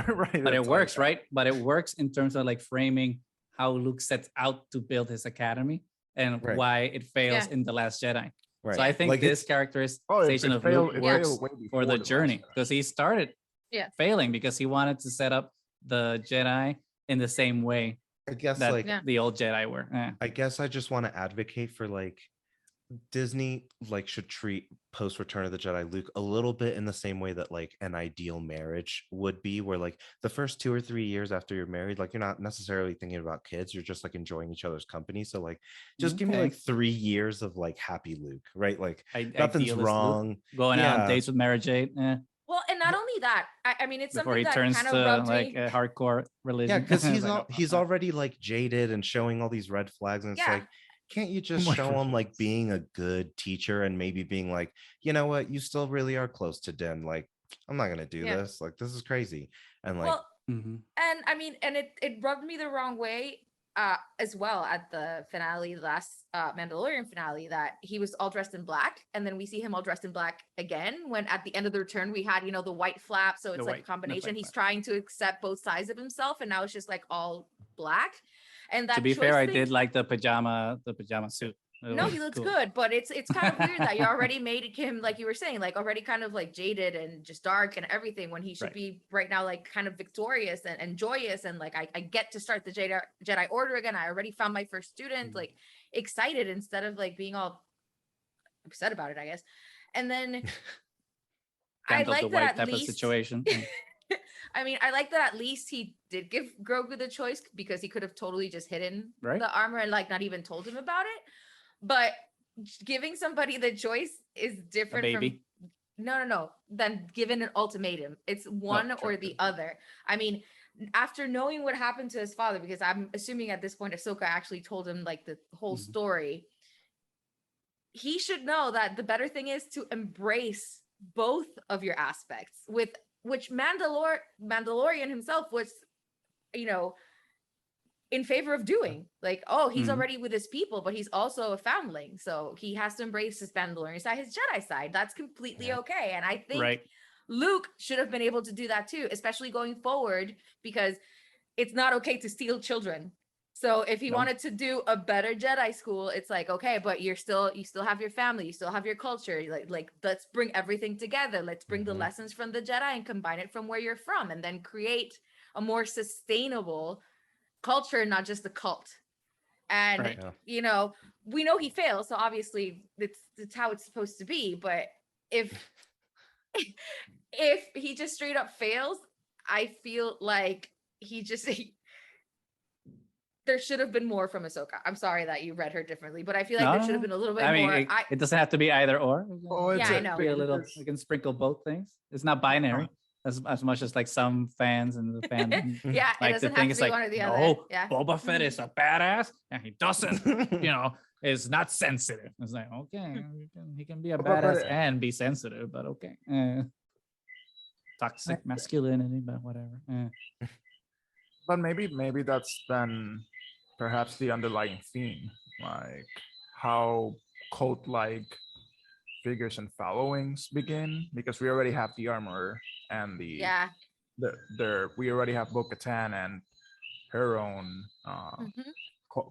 Right. But it works, right? But it works in terms of like framing how Luke sets out to build his academy and why it fails in The Last Jedi. Right. So I think like this characterization of Luke works for the journey, because he started failing because he wanted to set up the Jedi in the same way I guess that like the old Jedi were. I guess I just want to advocate for like Disney like should treat post Return of the Jedi Luke a little bit in the same way that like an ideal marriage would be, where like the first 2 or 3 years after you're married, like you're not necessarily thinking about kids, you're just like enjoying each other's company. So like just give me like 3 years of like happy Luke, right? Like nothing's wrong. Luke going on dates with Mara Jade. Well, and not only that, I mean, it's before something he that turns kind to of rubbed like me. a hardcore religion. Yeah, because he's like, he's already like jaded and showing all these red flags, and it's like, can't you just show him like being a good teacher and maybe being like, you know what, you still really are close to Din. Like, I'm not gonna do this. Like, this is crazy. And like, and I mean, and it rubbed me the wrong way as well at the finale, last Mandalorian finale, that he was all dressed in black, and then we see him all dressed in black again when at the end of the return we had, you know, the white flap, so it's like a combination. He's trying to accept both sides of himself, and now it's just like all black. And that, to be fair, I did like the pajama suit. No, he looks good, but it's kind of weird that you already made him, like you were saying, like already kind of like jaded and just dark and everything, when he should be right now like kind of victorious and joyous, and like I get to start the Jedi Order again. I already found my first student, like excited, instead of like being all upset about it, I guess. And then I like that at least situation. I mean, I like that at least he did give Grogu the choice, because he could have totally just hidden the armor and like not even told him about it. But giving somebody the choice is different from no, than given an ultimatum. It's one or the other. I mean, after knowing what happened to his father, because I'm assuming at this point Ahsoka actually told him like the whole story, he should know that the better thing is to embrace both of your aspects, with which Mandalorian himself was, you know, in favor of doing. Like, oh, he's already with his people, but he's also a foundling, so he has to embrace his Mandalorian side, his Jedi side. That's completely okay. And I think Luke should have been able to do that too, especially going forward, because it's not okay to steal children. So if he wanted to do a better Jedi school, it's like, okay, but you still have your family, you still have your culture. Like let's bring everything together. Let's bring the lessons from the Jedi and combine it from where you're from, and then create a more sustainable culture, not just a cult. And you know, we know he fails, so obviously it's how it's supposed to be. But if he just straight up fails, I feel like there should have been more from Ahsoka. I'm sorry that you read her differently, but I feel like there should have been a little bit more. It doesn't have to be either or. I know. Be a little, you can sprinkle both things. It's not binary as much as like some fans and the fandom. Like it doesn't have to be one or the other. Boba Fett is a badass, and he doesn't, you know, is not sensitive. It's like, okay, he can be a badass and be sensitive, but okay. Toxic masculinity, but whatever. But maybe that's then perhaps the underlying theme, like how cult-like figures and followings begin, because we already have the armor and we already have Bo-Katan and her own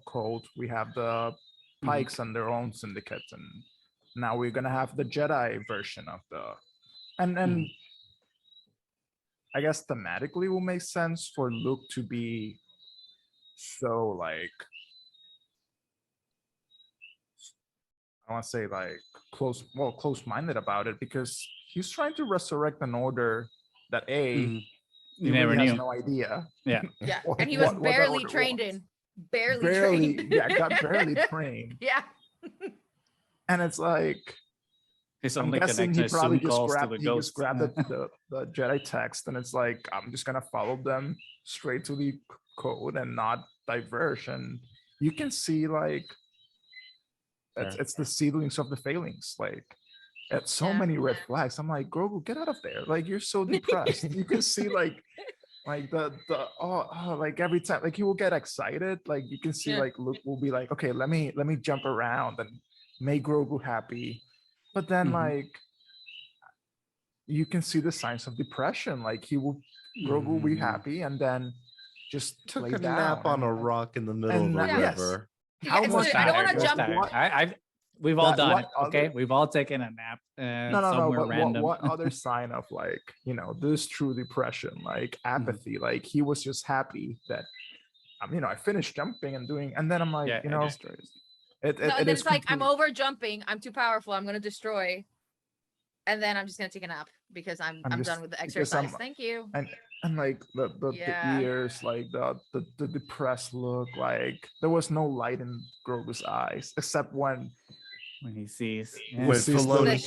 cult. We have the Pikes and their own syndicate, and now we're gonna have the Jedi version of the and I guess thematically will make sense for Luke to be so like, I want to say like close-minded about it, because he's trying to resurrect an order that he never really has knew. no idea. Yeah, and he was barely trained in. Barely trained. Yeah, got barely trained. Yeah. And it's like, He's I'm only guessing he connected probably Zoom calls to the ghost. grabbed the Jedi text, and it's like, I'm just gonna follow them straight to the code and not diverge. And you can see like it's the seedlings of the failings. Like, it's so many red flags. I'm like, Grogu, get out of there! Like, you're so depressed. You can see like the like every time, like he will get excited. Like you can see like Luke will be like, okay, let me jump around and make Grogu happy. But then like you can see the signs of depression. Like Grogu will be happy and then just Took lay a down nap on and, a rock in the middle of the yes. river. How much I don't want to Just jump. tired. We've all done it. what Okay, other- we've all taken a nap somewhere but random. what other sign of like, this true depression, like apathy, like he was just happy that I finished jumping and doing, and then I'm like, and then it's like, I'm over jumping, I'm too powerful, I'm gonna destroy, and then I'm just gonna take a nap because I'm done with the exercise. Thank you. And like the ears, like the depressed look, like there was no light in Grogu's eyes except when he sees when sees Filoni,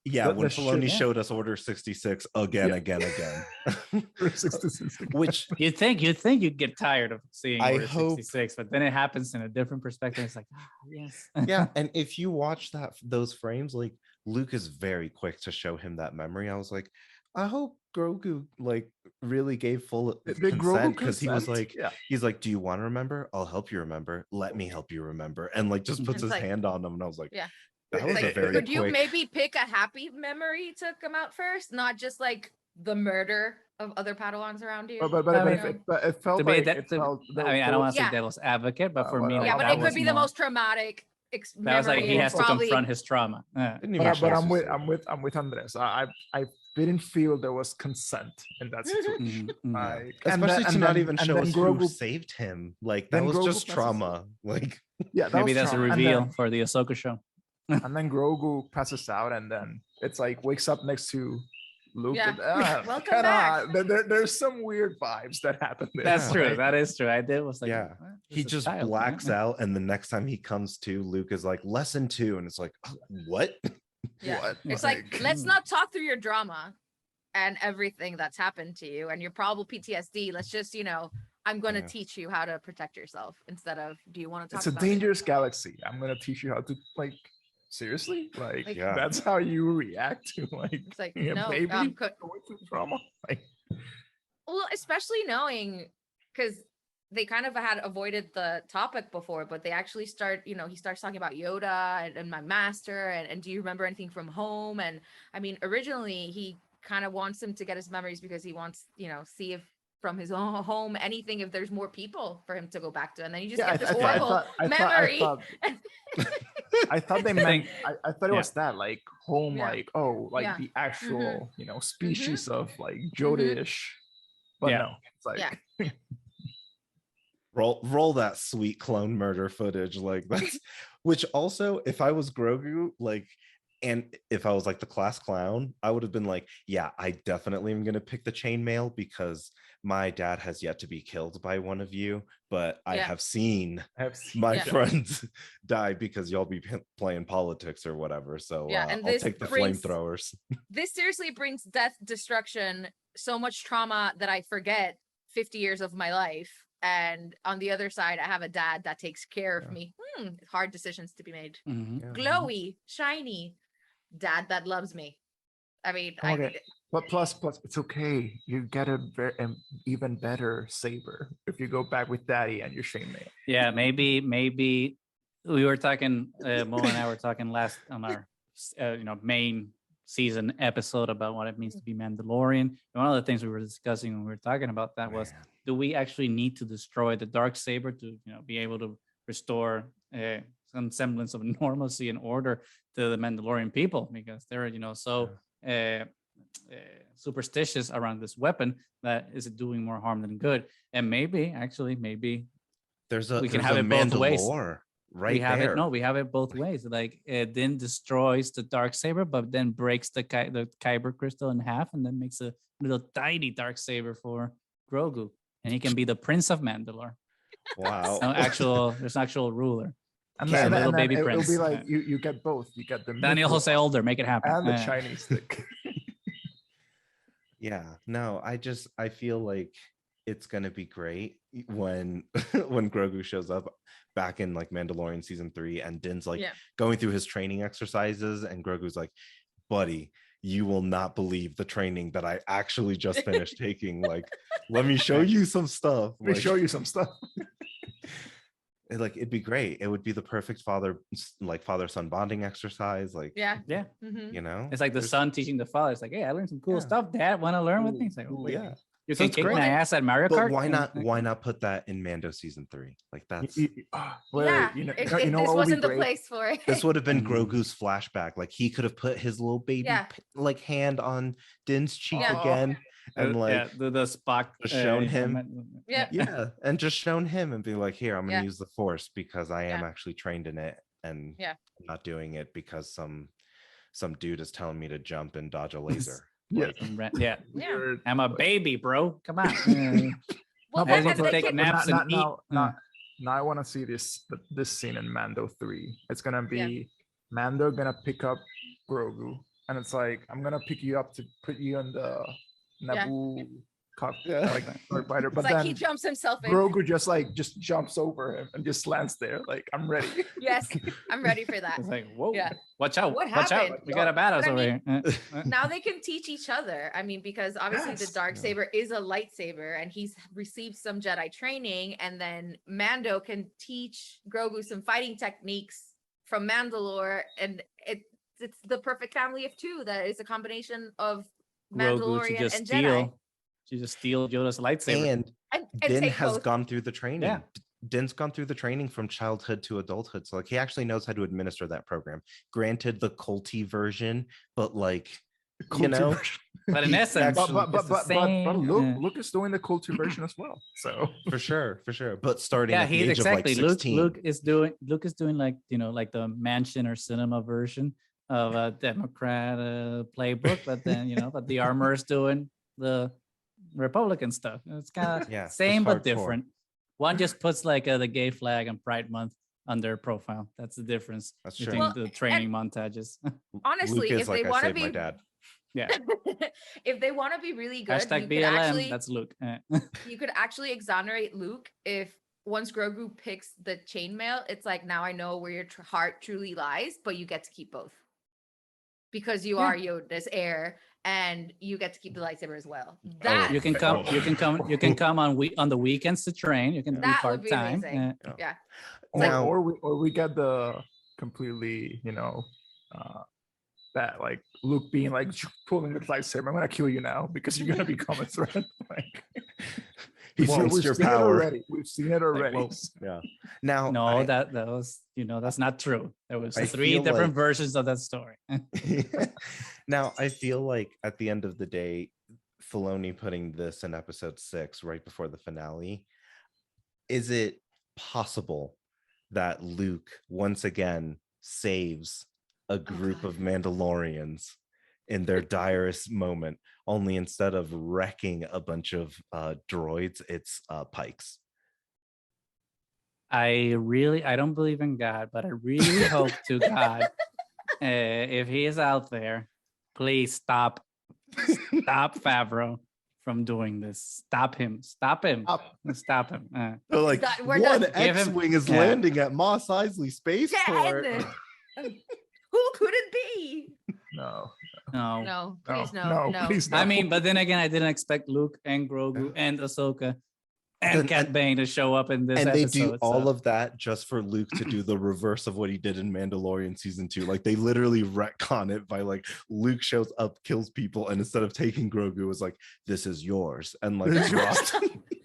when the Filoni shit. showed us Order 66 again. Which you'd think you'd get tired of seeing I Order hope- 66, but then it happens in a different perspective. It's like, yes. yeah, and if you watch those frames, like Luke is very quick to show him that memory. I was like, I hope Grogu like really gave full consent, because he was like, he's like, do you want to remember? I'll help you remember. Let me help you remember. And like just puts his hand on him, and I was like, that was a very could you quick... maybe pick a happy memory to come out first, not just like the murder of other Padawans around you? But it felt like I don't want to say devil's advocate, but for me, but it could be the most traumatic that was like he has to confront his trauma. But I'm with Andres. I didn't feel there was consent in that situation. Especially to not even show us who saved him. Like that was just trauma. Like maybe that's a reveal for the Ahsoka show. And then Grogu passes out, and then it's like wakes up next to Luke. Welcome back. There's some weird vibes that happen there. That's true. That is true. I did was like, he just blacks out, and the next time he comes to, Luke is like, lesson 2, and it's like, what? What? It's like, let's not talk through your drama and everything that's happened to you and your probable PTSD. Let's just, I'm going to teach you how to protect yourself instead of, do you want to talk about it? It's a dangerous galaxy. I'm going to teach you how to, like, seriously? Like that's how you react to, like, it's like, no, baby going through trauma? Like, well, especially knowing, because they kind of had avoided the topic before, but they actually start, he starts talking about Yoda and my master, and do you remember anything from home? And I mean, originally he kind of wants him to get his memories because he wants, see if from his own home anything, if there's more people for him to go back to, and then you just get this horrible memory. I thought they meant, I thought it was that, like home, like the actual, species of like Yoda-ish. But no, it's like roll that sweet clone murder footage, like that's which also, if I was Grogu, like, and if I was like the class clown, I would have been like, yeah, I definitely am gonna pick the chainmail because my dad has yet to be killed by one of you, but I have seen my friends die because y'all be playing politics or whatever. So and I'll take the flamethrowers. This seriously brings death, destruction, so much trauma that I forget 50 years of my life. And on the other side, I have a dad that takes care of me. Hard decisions to be made. Glowy, shiny dad that loves me. I mean, but plus, it's okay. You get an even better saber if you go back with daddy and your chainmail. Yeah, maybe we were talking, Mo and I were talking last on our, main season episode about what it means to be Mandalorian. And one of the things we were discussing when we were talking about that was, Man. do we actually need to destroy the dark saber to, be able to restore some semblance of normalcy and order to the Mandalorian people, because they're, so superstitious around this weapon that is doing more harm than good. And maybe There's we can there's have a it both ways. Mandalore right we have there. it. No, we have it both ways. Like it then destroys the dark saber, but then breaks the kyber crystal in half, and then makes a little tiny dark saber for Grogu, and he can be the Prince of Mandalore. Wow. There's an actual ruler. And Can, then, little and then baby it'll prince. be like you get both. You get the Daniel mythical Jose Older, make it happen. and the Chinese stick. Yeah, no, I feel like it's gonna be great when when Grogu shows up back in like Mandalorian season 3, and Din's like going through his training exercises, and Grogu's like, buddy, you will not believe the training that I actually just finished taking. Like, let me show you some stuff. Let me show you some stuff. It'd be great. It would be the perfect father-son bonding exercise. Like, Yeah. you know, It's like the son teaching the father. It's like, hey, I learned some cool stuff. Dad, want to learn with me? It's like, oh, yeah. You So can it's kick great. my ass at Mario Kart. But why not put that in Mando season 3? Like that's Yeah, you know this what would be wasn't the great? place for it. this would have been Mhm. Grogu's flashback. Like he could have put his little baby like hand on Din's cheek Yeah. again, and like the Spock just shown him. helmet. Yeah. and just shown him and be like, here, I'm gonna Yeah. use the Force because I am Yeah. actually trained in it, and Yeah. I'm not doing it because some dude is telling me to jump and dodge a laser. Yeah. Yeah. Yeah. I'm a baby, bro. Come on. Well, I then want to they take can- naps and eat. now I want to see this scene in Mando 3. It's gonna be Mando gonna pick up Grogu, and it's like, I'm gonna pick you up to put you on the Naboo starfighter, but It's like then he jumps himself in. Grogu just jumps over him and just lands there. Like, I'm ready. Yes, I'm ready for that. It's like, whoa, Yeah. watch out. What Watch out. happened? We got a badass But I over here. Now they can teach each other. I mean, because obviously the Yes. dark saber is a lightsaber, and he's received some Jedi training, and then Mando can teach Grogu some fighting techniques from Mandalore, and it's the perfect family of two. That is a combination of Grogu Mandalorian to just and Jedi. steal Yoda's lightsaber. And And Din take has both. gone through the training. Yeah. Din's gone through the training from childhood to adulthood. So like he actually knows how to administer that program. Granted, the culty version, but like you know, But in essence, but it's the same. Luke is doing the culture version as well. So for sure. But starting Yeah, at the he's age exactly. of like 16. Luke is doing like like the mansion or cinema version of a Democrat playbook, but then but the armor is doing the Republican stuff. It's kind of Yeah, same just but hardcore. different. One just puts like the gay flag and Pride Month on their profile. That's the difference. That's between true. Well, the training montages. Honestly, Luke is if like they I want to saved be my dad. Yeah. if they want to be really good, Hashtag you could BLM. actually That's Luke. you could actually exonerate Luke if once Grogu picks the chainmail, it's like, now I know where your heart truly lies, but you get to keep both because you are Yoda's heir, and you get to keep the lightsaber as well. That You can come. You can come on the weekends to train. You can be that would part be time. amazing. Yeah. Now- or we get the completely, that like Luke being like pulling the lightsaber. I'm gonna kill you now because you're gonna become a threat. Like, He wants we've your seen it power. already. We've seen it already. Well, yeah. Now No, that was that's not true. There was I 3 feel different like- versions of that story. Now I feel like at the end of the day, Filoni putting this in episode 6 right before the finale, is it possible that Luke once again saves a group of Mandalorians in their direst moment, only instead of wrecking a bunch of droids, it's pikes? I don't believe in God, but I really hope to God, if he is out there, please stop Favreau from doing this. Stop him. Stop him. So like That- we're one done. Give him- X-wing is yeah. landing at Mos Eisley Spaceport. Who could it be? No. No. No, please no, no. please I no. mean, but then again, I didn't expect Luke and Grogu and Ahsoka and Cat Bane to show up in this and episode. they do all so. of that just for Luke to do the reverse of what he did in Mandalorian season 2. Like they literally retcon it by like Luke shows up, kills people, and instead of taking Grogu, was like, "This is yours," and like dropped.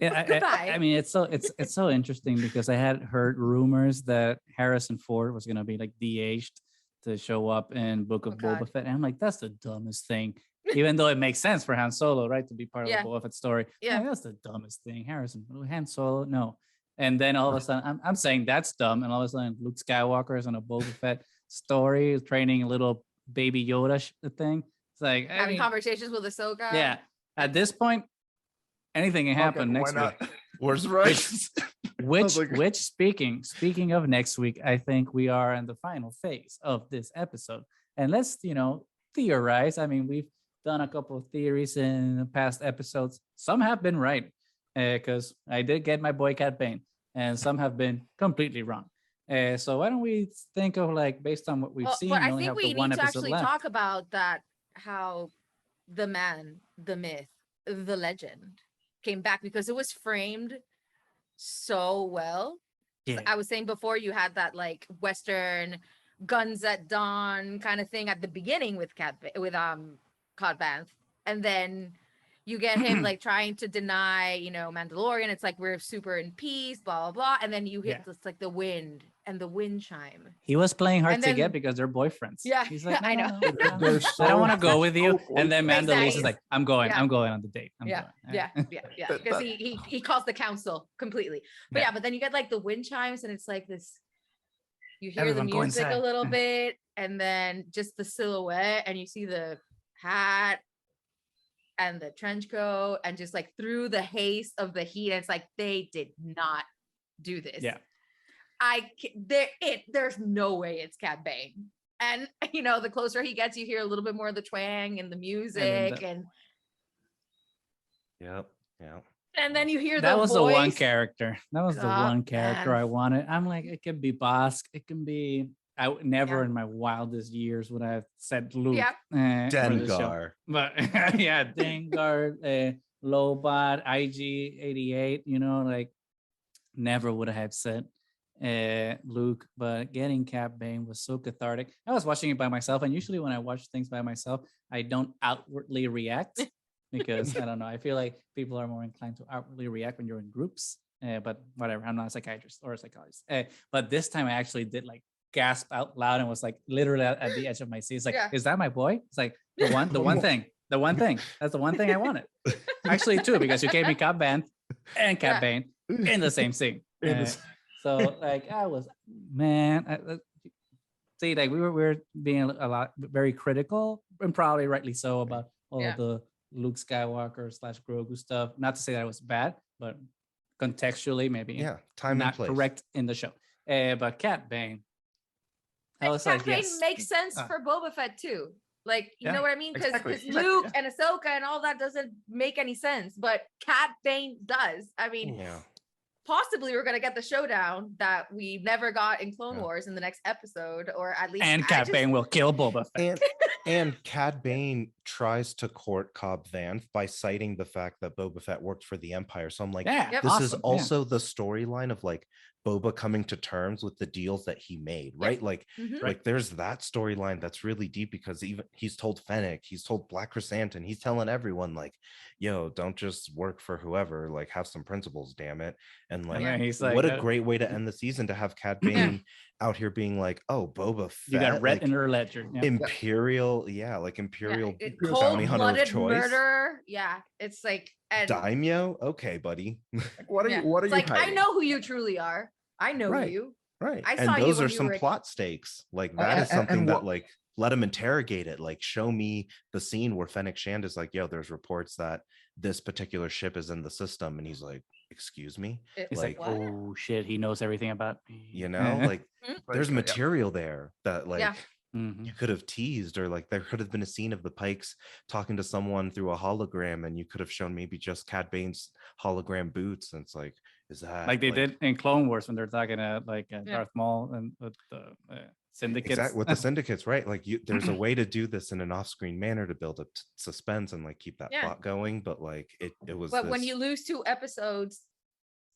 I mean, it's so interesting because I had heard rumors that Harrison Ford was gonna be like de-aged to show up in Book of Boba Fett, and I'm like, that's the dumbest thing. Even though it makes sense for Han Solo, right, to be part of the Boba Fett story. Yeah, that's the dumbest thing. Han Solo, no. And then all of a sudden, I'm saying that's dumb, and all of a sudden, Luke Skywalker is on a Boba Fett story, training a little baby Yoda thing. It's like having conversations with Ahsoka. Yeah, at this point, anything can happen next week. Where's Rice? Which speaking of next week, I think we are in the final phase of this episode, and let's theorize. I mean, we've done a couple of theories in the past episodes. Some have been right, because I did get my boy Cat Bane, and some have been completely wrong. So why don't we think of like based on what we've seen? But I think we need to actually talk about that, how the man, the myth, the legend came back, because it was framed so well. Yeah. I was saying before, you had that like Western guns at dawn kind of thing at the beginning with Cod Vanth, and then you get him like trying to deny, Mandalorian. It's like we're super in peace, blah blah blah, and then you hit this like the wind and the wind chime. He was playing hard to get because they're boyfriends. Yeah, he's like, I know. I don't want to go with you. And then Mandalorian is like, I'm going on the date. Yeah. Because he calls the council completely. But but then you get like the wind chimes, and it's like this. You hear Everyone the music a little bit, and then just the silhouette, and you see the hat and the trench coat, and just like through the haze of the heat, and it's like they did not do this. Yeah. There's no way it's Cad Bane. And the closer he gets, you hear a little bit more of the twang and the music, and and then you hear that was voice. the one character. That was the one character I wanted. I'm like, it can be Bosk. It can be. I would never in my wildest years would I have said Luke. Dengar. But Dengar, Lobot, IG-88. Like never would I have said Luke. But getting Cat Bane was so cathartic. I was watching it by myself, and usually when I watch things by myself, I don't outwardly react. Because I don't know, I feel like people are more inclined to outwardly react when you're in groups. But whatever, I'm not a psychiatrist or a psychologist. But this time I actually did like gasp out loud and was like literally at the edge of my seat. It's like, is that my boy? It's like the one thing. That's the one thing I wanted. Actually, two, because you gave me Cat Bane and Cat Bane in the same scene. So like I was, man. See, like we were being very critical, and probably rightly so, about all of the Luke Skywalker / Grogu stuff. Not to say that it was bad, but contextually maybe time not and place. correct in the show. But Cat Bane, I was Cat like, Bane yes, makes sense for Boba Fett too. Like, you know what I mean? Because Luke and Ahsoka and all that doesn't make any sense, but Cat Bane does. I mean, possibly we're gonna get the showdown that we never got in Clone Wars in the next episode, or at least. And Cat Bane will kill Boba Fett. And Cad Bane tries to court Cobb Vanth by citing the fact that Boba Fett worked for the Empire. So I'm like, this is also the storyline of like Boba coming to terms with the deals that he made, right? Like, like there's that storyline that's really deep, because even he's told Fennec, he's told Black Chrysanthemum, he's telling everyone like, yo, don't just work for whoever, like have some principles, damn it. And like, he's like, what a great way to end the season, to have Cad Bane out here being like, oh, Boba Fett, you got red in her ledger, Imperial, Imperial bounty hunter of choice. Murder. It's like, and Daimyo, okay, buddy. What are you? What are you? Like, hiding? I know who you truly are. I know you. Right. I and saw those you are some plot stakes. Like that is something that like let him interrogate it. Like show me the scene where Fennec Shand is like, yo, there's reports that this particular ship is in the system, and he's like, excuse me. He's like, oh shit, he knows everything about me. Like there's material there that like you could have teased, or like there could have been a scene of the Pikes talking to someone through a hologram, and you could have shown maybe just Cad Bane's hologram boots, and it's like, is that like they did in Clone Wars when they're talking to Darth Maul and with the syndicates? Exactly, with the syndicates, right? Like there's a way to do this in an off-screen manner to build up suspense and like keep that plot going, but like it was. But when you lose 2 episodes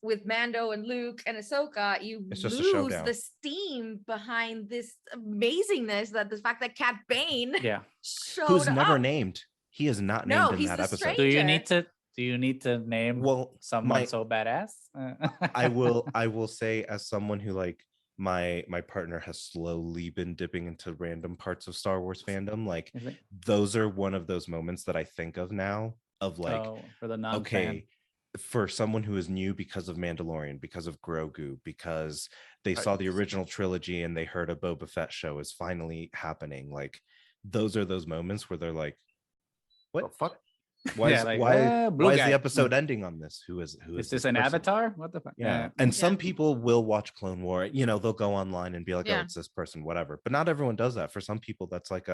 with Mando and Luke and Ahsoka, you It's just a lose showdown. the steam behind this amazingness, that the fact that Cat Bane Yeah. showed Who's never up. named. He is not No, named in he's that the episode. Do you stranger. need to name Well, someone my so badass? I will say, as someone who like my partner has slowly been dipping into random parts of Star Wars fandom, like Is it? those are one of those moments that I think of now of like, Oh, for the non-fan. okay, for someone who is new because of Mandalorian, because of Grogu, because they saw the original trilogy and they heard a Boba Fett show is finally happening, like those are those moments where they're like, The what? fuck? Why Yeah, is like, blue why is guy. the episode ending on this? Who is Is this an person? avatar? What the fuck? Yeah. And some Yeah. people will watch Clone War, you know, they'll go online and be like, oh, Yeah. it's this person, whatever. But not everyone does that. For some people, that's like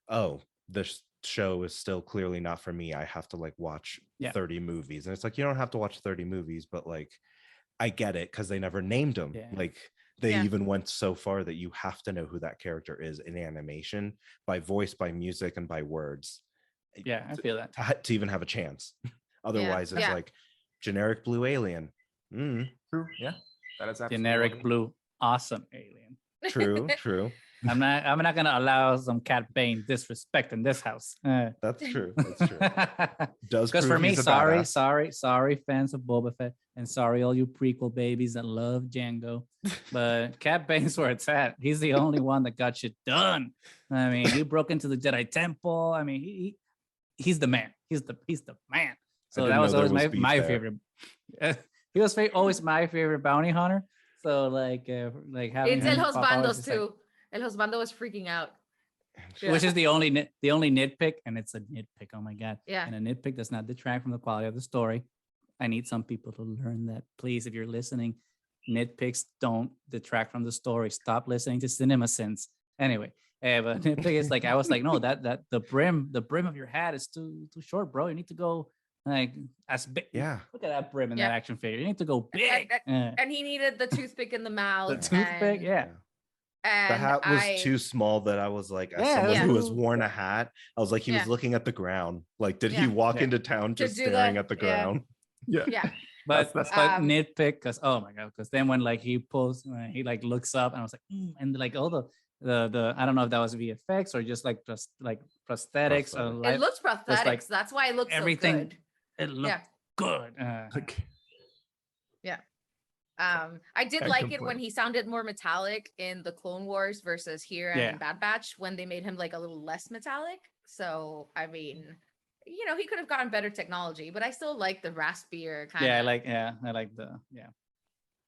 oh, this show is still clearly not for me. I have to like watch 30 movies. And it's like, you don't have to watch 30 movies, but like, I get it because they never named them. Yeah. Like they even went so far that you have to know who that character is in animation by voice, by music, and by words. Yeah, I feel that. To even have a chance. Otherwise, it's Yeah. like generic blue alien. True. Yeah. That is absolutely Generic what- blue, awesome alien. True. I'm not gonna allow some Cat Bane disrespect in this house. That's true. Does Because for prove me, he's a badass. sorry, fans of Boba Fett, and sorry all you prequel babies that love Django, but Cat Bane's where it's at. He's the only one that got shit done. I mean, he broke into the Jedi Temple. I mean, he's the man. He's the man. So that was always my favorite. He was always my favorite bounty hunter. So like having It's El him pop out, Husbando's it's like- too. El Husbando was freaking out. which is the only nitpick, and it's a nitpick. Oh my god! Yeah. And a nitpick does not detract from the quality of the story. I need some people to learn that. Please, if you're listening, nitpicks don't detract from the story. Stop listening to CinemaSins. Anyway, but nitpick is like I was like, no, that the brim of your hat is too short, bro. You need to go like as big. Yeah. Look at that brim in that action figure. You need to go big. And he needed the toothpick in the mouth. The toothpick, and, yeah. And The hat was too small that I was like, as someone who has worn a hat, I was like, he was looking at the ground. Like, did he walk into town just staring at the ground? Yeah. But That's- nitpick because oh my god, because then when like he pulls, he like looks up and I was like, and like all the I don't know if that was VFX or just like prosthetics. Or It looks prosthetics. like That's why it looks everything. so good. It looked good. I did Can't like it complain. when he sounded more metallic in the Clone Wars versus here Yeah. and Bad Batch when they made him like a little less metallic. So I mean, you know, he could have gotten better technology, but I still like the raspier kind of. I like the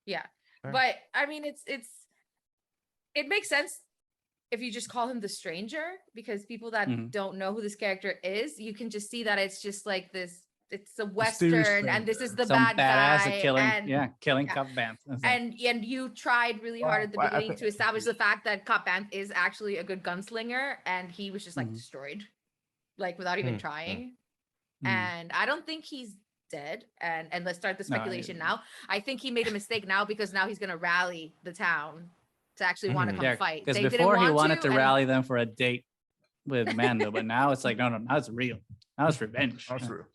Yeah. Fair. But I mean, it makes sense if you just call him the stranger, because people that Mhm. don't know who this character is, you can just see that it's just like this. It's a Mysterious Western, and this is the some bad badass guy, at killing killing yeah. Cop Band. and you tried really hard at the Well, I beginning think- to establish the fact that Cop Band is actually a good gunslinger, and he was just like Mhm. destroyed, like without even Hmm, hmm. trying. Mm. And I don't think he's dead. And let's start the No, speculation now. I think he made a mistake now because now he's gonna rally the town to actually want to Mhm. come Yeah, fight. because They didn't before he want wanted to and- rally them for a date with Mando, but now it's like no, now it's real. Now it's revenge. That's true.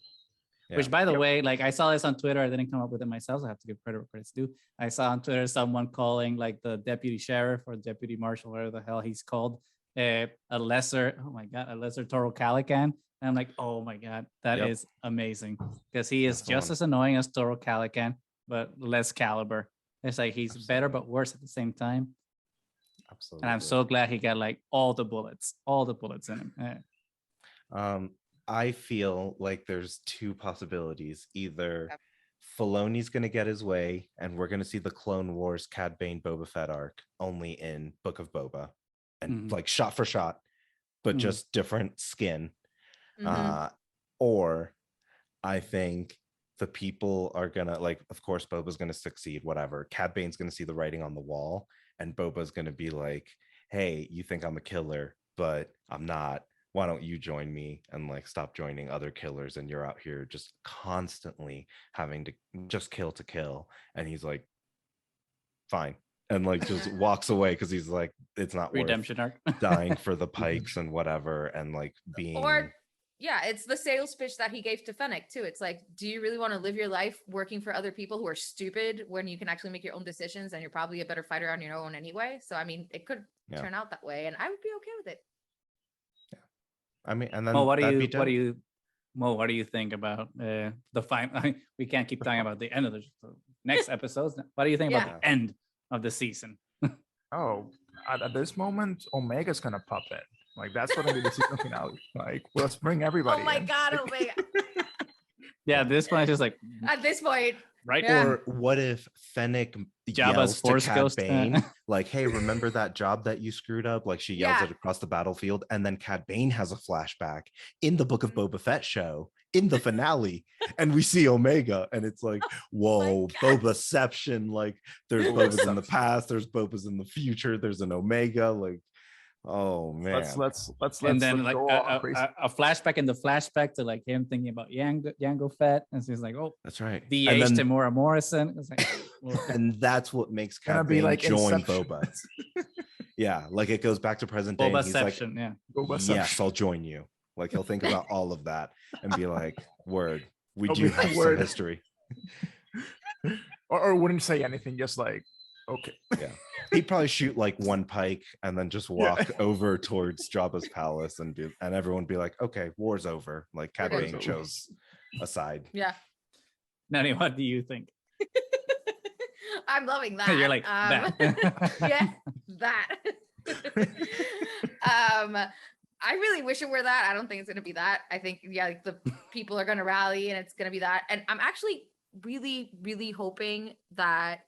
Which, by the Yep. way, like I saw this on Twitter. I didn't come up with it myself. So I have to give credit where credit's due. I saw on Twitter someone calling like the deputy sheriff or deputy marshal, whatever the hell he's called, a lesser. Oh my god, a lesser Toro Calican. And I'm like, oh my god, that is Yep. amazing because he is That's the just one. as annoying as Toro Calican, but less caliber. It's like he's better but worse at the same time. Absolutely. And I'm so glad he got like all the bullets in him. I feel like there's two possibilities. Either Yep. Filoni's going to get his way, and we're going to see the Clone Wars Cad Bane Boba Fett arc only in Book of Boba, and Mhm. like shot for shot, but Mhm. just different skin. Mhm. Or I think the people are gonna like, of course, Boba's gonna succeed, whatever. Cad Bane's gonna see the writing on the wall, and Boba's gonna be like, hey, you think I'm a killer, but I'm not. Why don't you join me and like stop joining other killers? And you're out here just constantly having to just kill to kill. And he's like, fine. And like just walks away because he's like, it's not Redemption arc. worth dying for the pikes and whatever, and like being Or Yeah, it's the sales pitch that he gave to Fennec too. It's like, do you really want to live your life working for other people who are stupid when you can actually make your own decisions and you're probably a better fighter on your own anyway? So I mean, it could turn out that way, and I would be okay with it. I mean, and then Well, what do that'd be you dope. what do you think about the final? We can't keep talking about the end of the next episodes. What do you think about the end of the season? Oh, at this moment, Omega's gonna pop in. Like that's gonna be the season finale. Like, let's bring everybody. Oh my in. God, Omega. Yeah, at this point, it's just like At this point, right. Yeah. Or what if Fennec Jabba's yells to Force Cad Ghost. Bane, like, "Hey, remember that job that you screwed up?" Like she yells Yeah. it across the battlefield, and then Cad Bane has a flashback in the Book of Mm-hmm. Boba Fett show in the finale, and we see Omega, and it's like, whoa, God. Bobaception! Like there's Bobas in the past, there's Bobas in the future, there's an Omega. Like, oh man, Let's And then like go all crazy. a flashback in the flashback to like him thinking about Jango Fett, and so he's like, oh, that's right. DH And then- Tamora Morrison. It's like, well, and that's what makes Gonna Cad be Bane like join Inception. Boba. Yeah, like it goes back to present day. and he's like, Bobaception, yeah. yes, I'll join you. Like he'll think about all of that and be like, word, we I'll do be have some word. history. or wouldn't say anything, just like, okay. Yeah. He'd probably shoot like one pike and then just walk over towards Jabba's palace and everyone would be like, okay, war's over. Like Cad War's Bane over. chose a side. yeah. Nani, what do you think? I'm loving that. You're like that. Yeah, that. I really wish it were that. I don't think it's gonna be that. I think like the people are gonna rally and it's gonna be that. And I'm actually really, really hoping that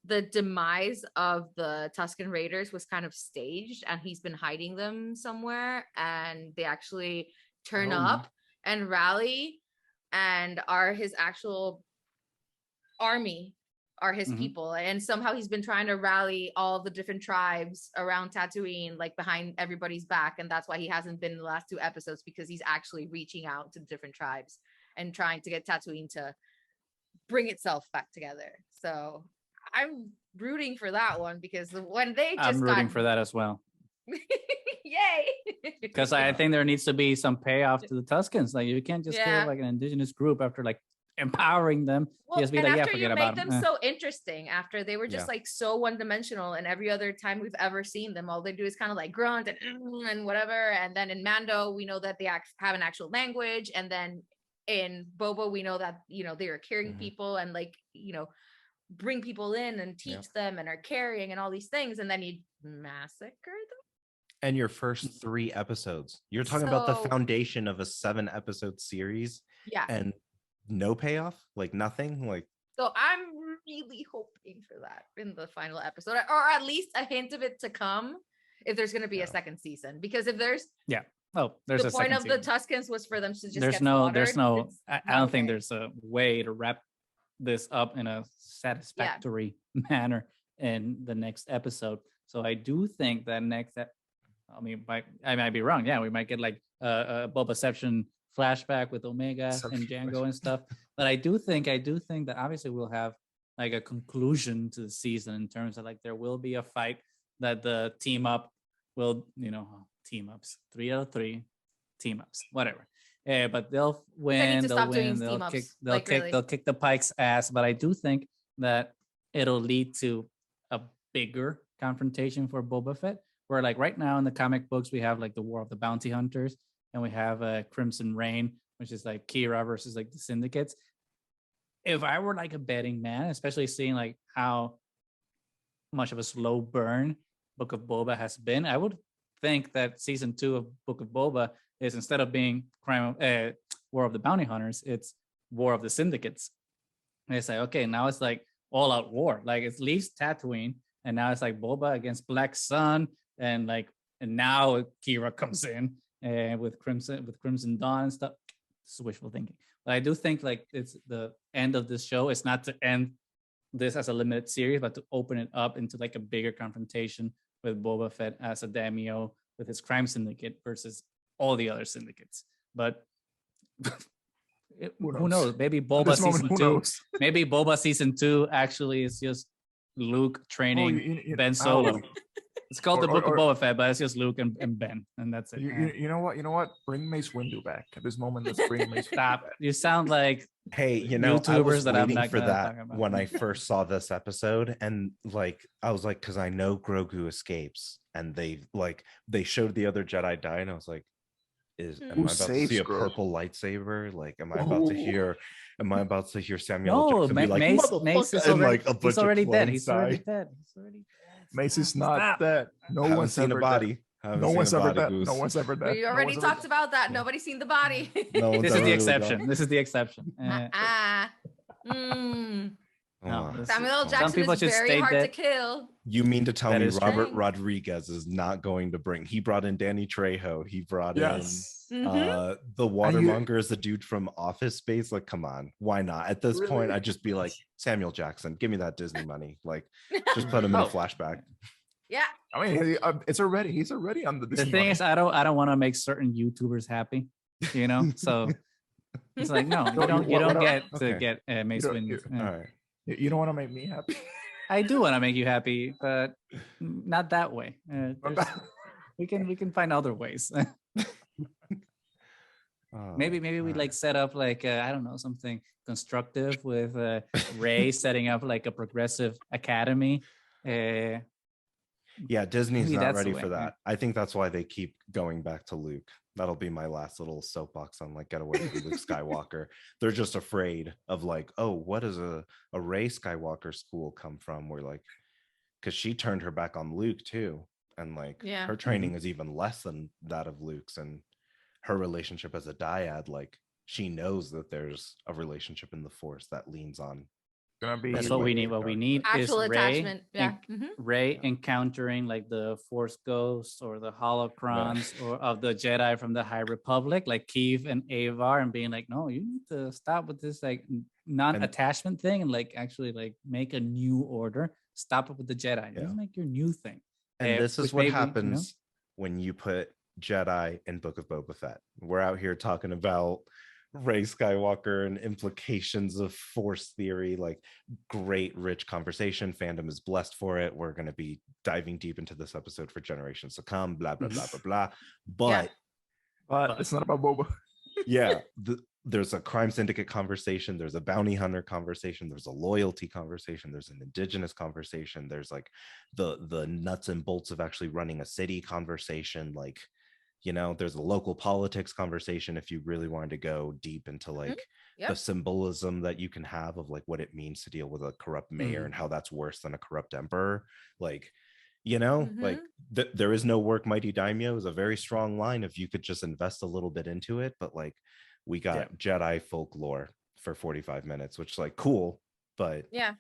the demise of the Tusken Raiders was kind of staged and he's been hiding them somewhere, and they actually turn up and rally and are his actual army, are his people, and somehow he's been trying to rally all the different tribes around Tatooine, like behind everybody's back, and that's why he hasn't been in the last 2 episodes, because he's actually reaching out to different tribes and trying to get Tatooine to bring itself back together. So I'm rooting for that one, because when they just I'm rooting for that as well, yay, because I think there needs to be some payoff to the Tuskens. Like you can't just kill like an indigenous group after like empowering them. Well, Just be and like, yeah, after forget you about make them them. so interesting, after they were just like so one-dimensional, and every other time we've ever seen them, all they do is kind of like grunt and whatever. And then in Mando, we know that they have an actual language, and then in Boba, we know that they are carrying people and like bring people in and teach them and are carrying and all these things, and then you massacre them. And your first 3 episodes, you're talking about the foundation of a 7-episode series, and no payoff, like nothing, like. So I'm really hoping for that in the final episode, or at least a hint of it to come, if there's going to be a second season. Because if there's there's the a point second of season. the Tuskens was for them to just There's get no slaughtered. I don't think there's a way to wrap this up in a satisfactory manner in the next episode. So I do think that I might be wrong. Yeah, we might get like a Bobaception flashback with Omega and Django and stuff. But I do think that obviously we'll have like a conclusion to the season in terms of like there will be a fight that the team up will, team ups, 3 out of 3 team ups, whatever. But they'll win. They'll win. They'll kick the Pike's ass. But I do think that it'll lead to a bigger confrontation for Boba Fett. Where like right now in the comic books we have like the War of the Bounty Hunters, and we have Crimson Reign, which is like Kira versus like the syndicates. If I were like a betting man, especially seeing like how much of a slow burn Book of Boba has been, I would think that season 2 of Book of Boba is, instead of being War of the Bounty Hunters, it's War of the Syndicates. And it's like, okay, now it's like all out war. Like it leaves Tatooine, and now it's like Boba against Black Sun, and now Kira comes in with Crimson Dawn and stuff. This is wishful thinking. But I do think like it's the end of this show. It's not to end this as a limited series, but to open it up into like a bigger confrontation with Boba Fett as a daimyo with his crime syndicate versus all the other syndicates. But who knows? Maybe Boba season 2. Maybe Boba season 2 actually is just Luke training Ben Solo. It's called the Or- Book of or- Boba Fett, but it's just Luke and Ben, and that's it. You know what? Bring Mace Windu back at this moment. Let's bring Mace Windu Stop. back. You sound like Hey, I was YouTubers that I'm waiting not for gonna that talk about. when I first saw this episode, and like I was like, because I know Grogu escapes, and they showed the other Jedi die, and I was like, am Who I about to saves see a Grogu? purple lightsaber? Like, am I about to hear Samuel No, Jackson be like, Mace is "Motherfucker," and already, like a bunch he's already of dead. clones He's already die? dead. He's already dead. Mace is Stop, not stop. dead. No Haven't one's seen a ever body. dead. Haven't No seen one's a ever body, dead. Goose. No one's ever dead. We No already one's ever talked dead. about that. Nobody's seen the body. No one's This is ever the really exception. gone. This is the exception. No, Oh, this- Samuel some Jackson people is should very stay hard to dead. kill. You mean to tell That me is Robert true. Rodriguez is not going to bring? He brought in Danny Trejo. He brought Yes. in Mhm. the watermonger is the dude from Office Space. Like, come on, why not? At this point, I'd just be like, Samuel Jackson, give me that Disney money. Like, just put him in a Oh. flashback. Yeah. I mean, he's already on the The Disney thing money. is, I don't want to make certain YouTubers happy, So it's like, no, you No, don't what- get okay. to get Mace You don't- Windu. you- Yeah. All right. You don't want to make me happy. I do want to make you happy, but not that way. There's- we can find other ways. Maybe we like set up like I don't know, something constructive with Ray setting up like a progressive academy. Yeah, Disney's Maybe not that's the ready way, for yeah. that. I think that's why they keep going back to Luke. That'll be my last little soapbox on like get away from Luke Skywalker. They're just afraid of like, oh, what does a Rey Skywalker school come from? Where like, because she turned her back on Luke too, and like Yeah. her training is even less than that of Luke's, and her relationship as a dyad, like she knows that there's a relationship in the Force that leans on. Gonna be That's what we need. What we need Actual is Ray, attachment. Yeah. Mhm. Ray encountering like the Force ghosts or the holocrons or of the Jedi from the High Republic, like Keith and Avar, and being like, no, you need to stop with this like non-attachment thing and like actually like make a new order. Stop it with the Jedi. Yeah. Just make your new thing. And this which is what maybe, happens when you put Jedi in Book of Boba Fett. We're out here talking about Rey Skywalker and implications of Force theory, like great rich conversation. Fandom is blessed for it. We're going to be diving deep into this episode for generations to come, blah blah blah blah blah. But But it's not about Boba. yeah, there's a crime syndicate conversation, there's a bounty hunter conversation, there's a loyalty conversation, there's an indigenous conversation, there's like the nuts and bolts of actually running a city conversation, like, you know, there's a local politics conversation if you really wanted to go deep into like Yep. the symbolism that you can have of like what it means to deal with a corrupt mayor and how that's worse than a corrupt emperor. Like, you know, like there is no work mighty daimyo is a very strong line if you could just invest a little bit into it. But like we got Jedi folklore for 45 minutes, which is like cool, but Yeah.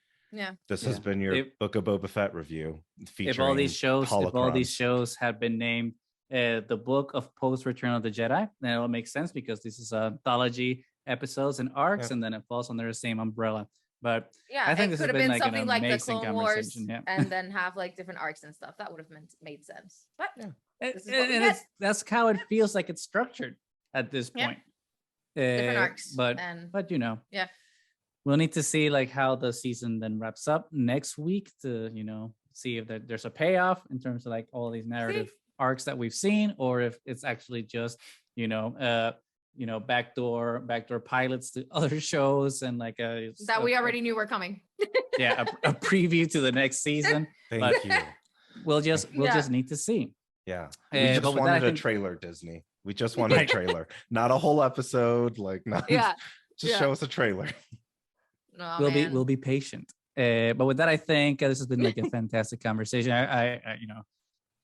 this has been your Book of Boba Fett review featuring if all these shows holocrons. had been named the Book of Post Return of the Jedi, then it will make sense because this is anthology episodes and arcs, and then it falls under the same umbrella. But Yeah, I think it this could has have been like an something like the amazing Clone Wars, conversation. Yeah. and then have like different arcs and stuff. That would have made sense. But this is what we And get. that's how it feels like it's structured at this Yeah. point. Different arcs, but you know, yeah, we'll need to see like how the season then wraps up next week to, you know, see if there's a payoff in terms of like all these narrative arcs that we've seen, or if it's actually just, backdoor pilots to other shows and like that we already knew were coming. a preview to the next season. Thank you. We'll just need to see. Yeah, we just but with wanted that, I a think- trailer, Disney. We just wanted a trailer, not a whole episode. Like, not just show us a trailer. Oh, we'll be patient. But with that, I think this has been like a fantastic conversation. I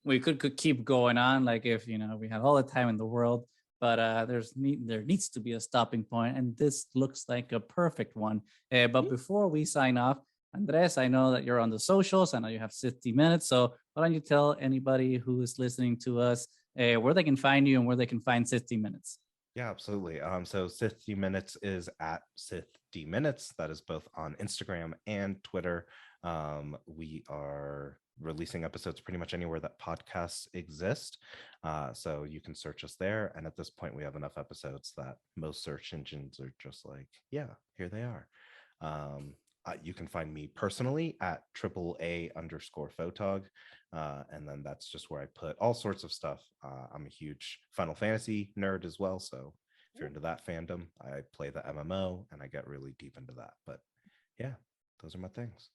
we could keep going on, like if we had all the time in the world, but there needs to be a stopping point, and this looks like a perfect one. But before we sign off, Andres, I know that you're on the socials. I know you have 60 minutes, so why don't you tell anybody who is listening to us where they can find you and where they can find 60 minutes? Yeah, absolutely. So Sithty Minutes is at Sithty Minutes. That is both on Instagram and Twitter. We are releasing episodes pretty much anywhere that podcasts exist. So you can search us there. And at this point, we have enough episodes that most search engines are just like, yeah, here they are. you can find me personally at AAA_photog. And then that's just where I put all sorts of stuff. I'm a huge Final Fantasy nerd as well. So if you're into that fandom, I play the MMO and I get really deep into that. But yeah, those are my things.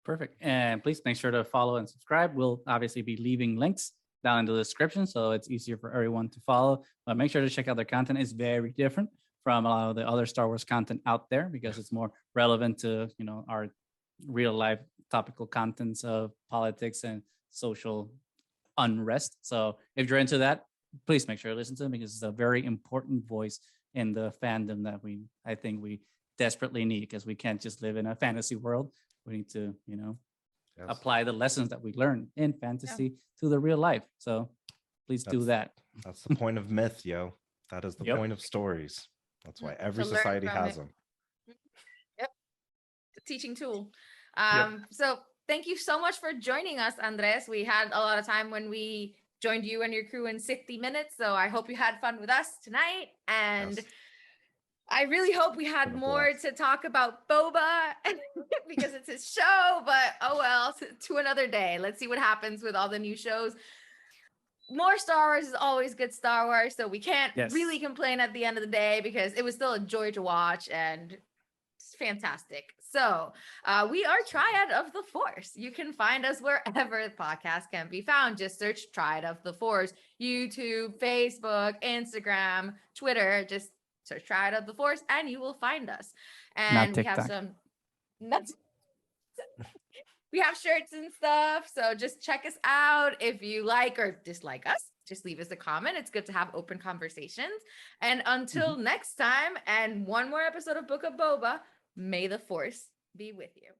Perfect. And please make sure to follow and subscribe. We'll obviously be leaving links down in the description, so it's easier for everyone to follow. But make sure to check out their content. It's very different from a lot of the other Star Wars content out there because it's more relevant to, you know, our real life topical contents of politics and social unrest. So if you're into that, please make sure to listen to them because it's a very important voice in the fandom that I think we desperately need, because we can't just live in a fantasy world. We need to, you know, Yes. apply the lessons that we learn in fantasy to the real life. So please do that. That's the point of myth, yo. That is the Yep. point of stories. That's why every To learn society from has it. them. Yep. The teaching tool. Yep. So thank you so much for joining us, Andres. We had a lot of time when we joined you and your crew in 60 minutes. So I hope you had fun with us tonight. And Yes. I really hope we had Been a more blast. to talk about Boba because it's his show, but oh well, to another day. Let's see what happens with all the new shows. More Star Wars is always good Star Wars, so we can't really complain at the end of the day because it was still a joy to watch and it's fantastic. So we are Triad of the Force. You can find us wherever podcasts can be found. Just search Triad of the Force, YouTube, Facebook, Instagram, Twitter. Just search Triad of the Force and you will find us. And we have some we have shirts and stuff. So just check us out. If you like or dislike us, just leave us a comment. It's good to have open conversations. And until next time, and one more episode of Book of Boba, may the Force be with you.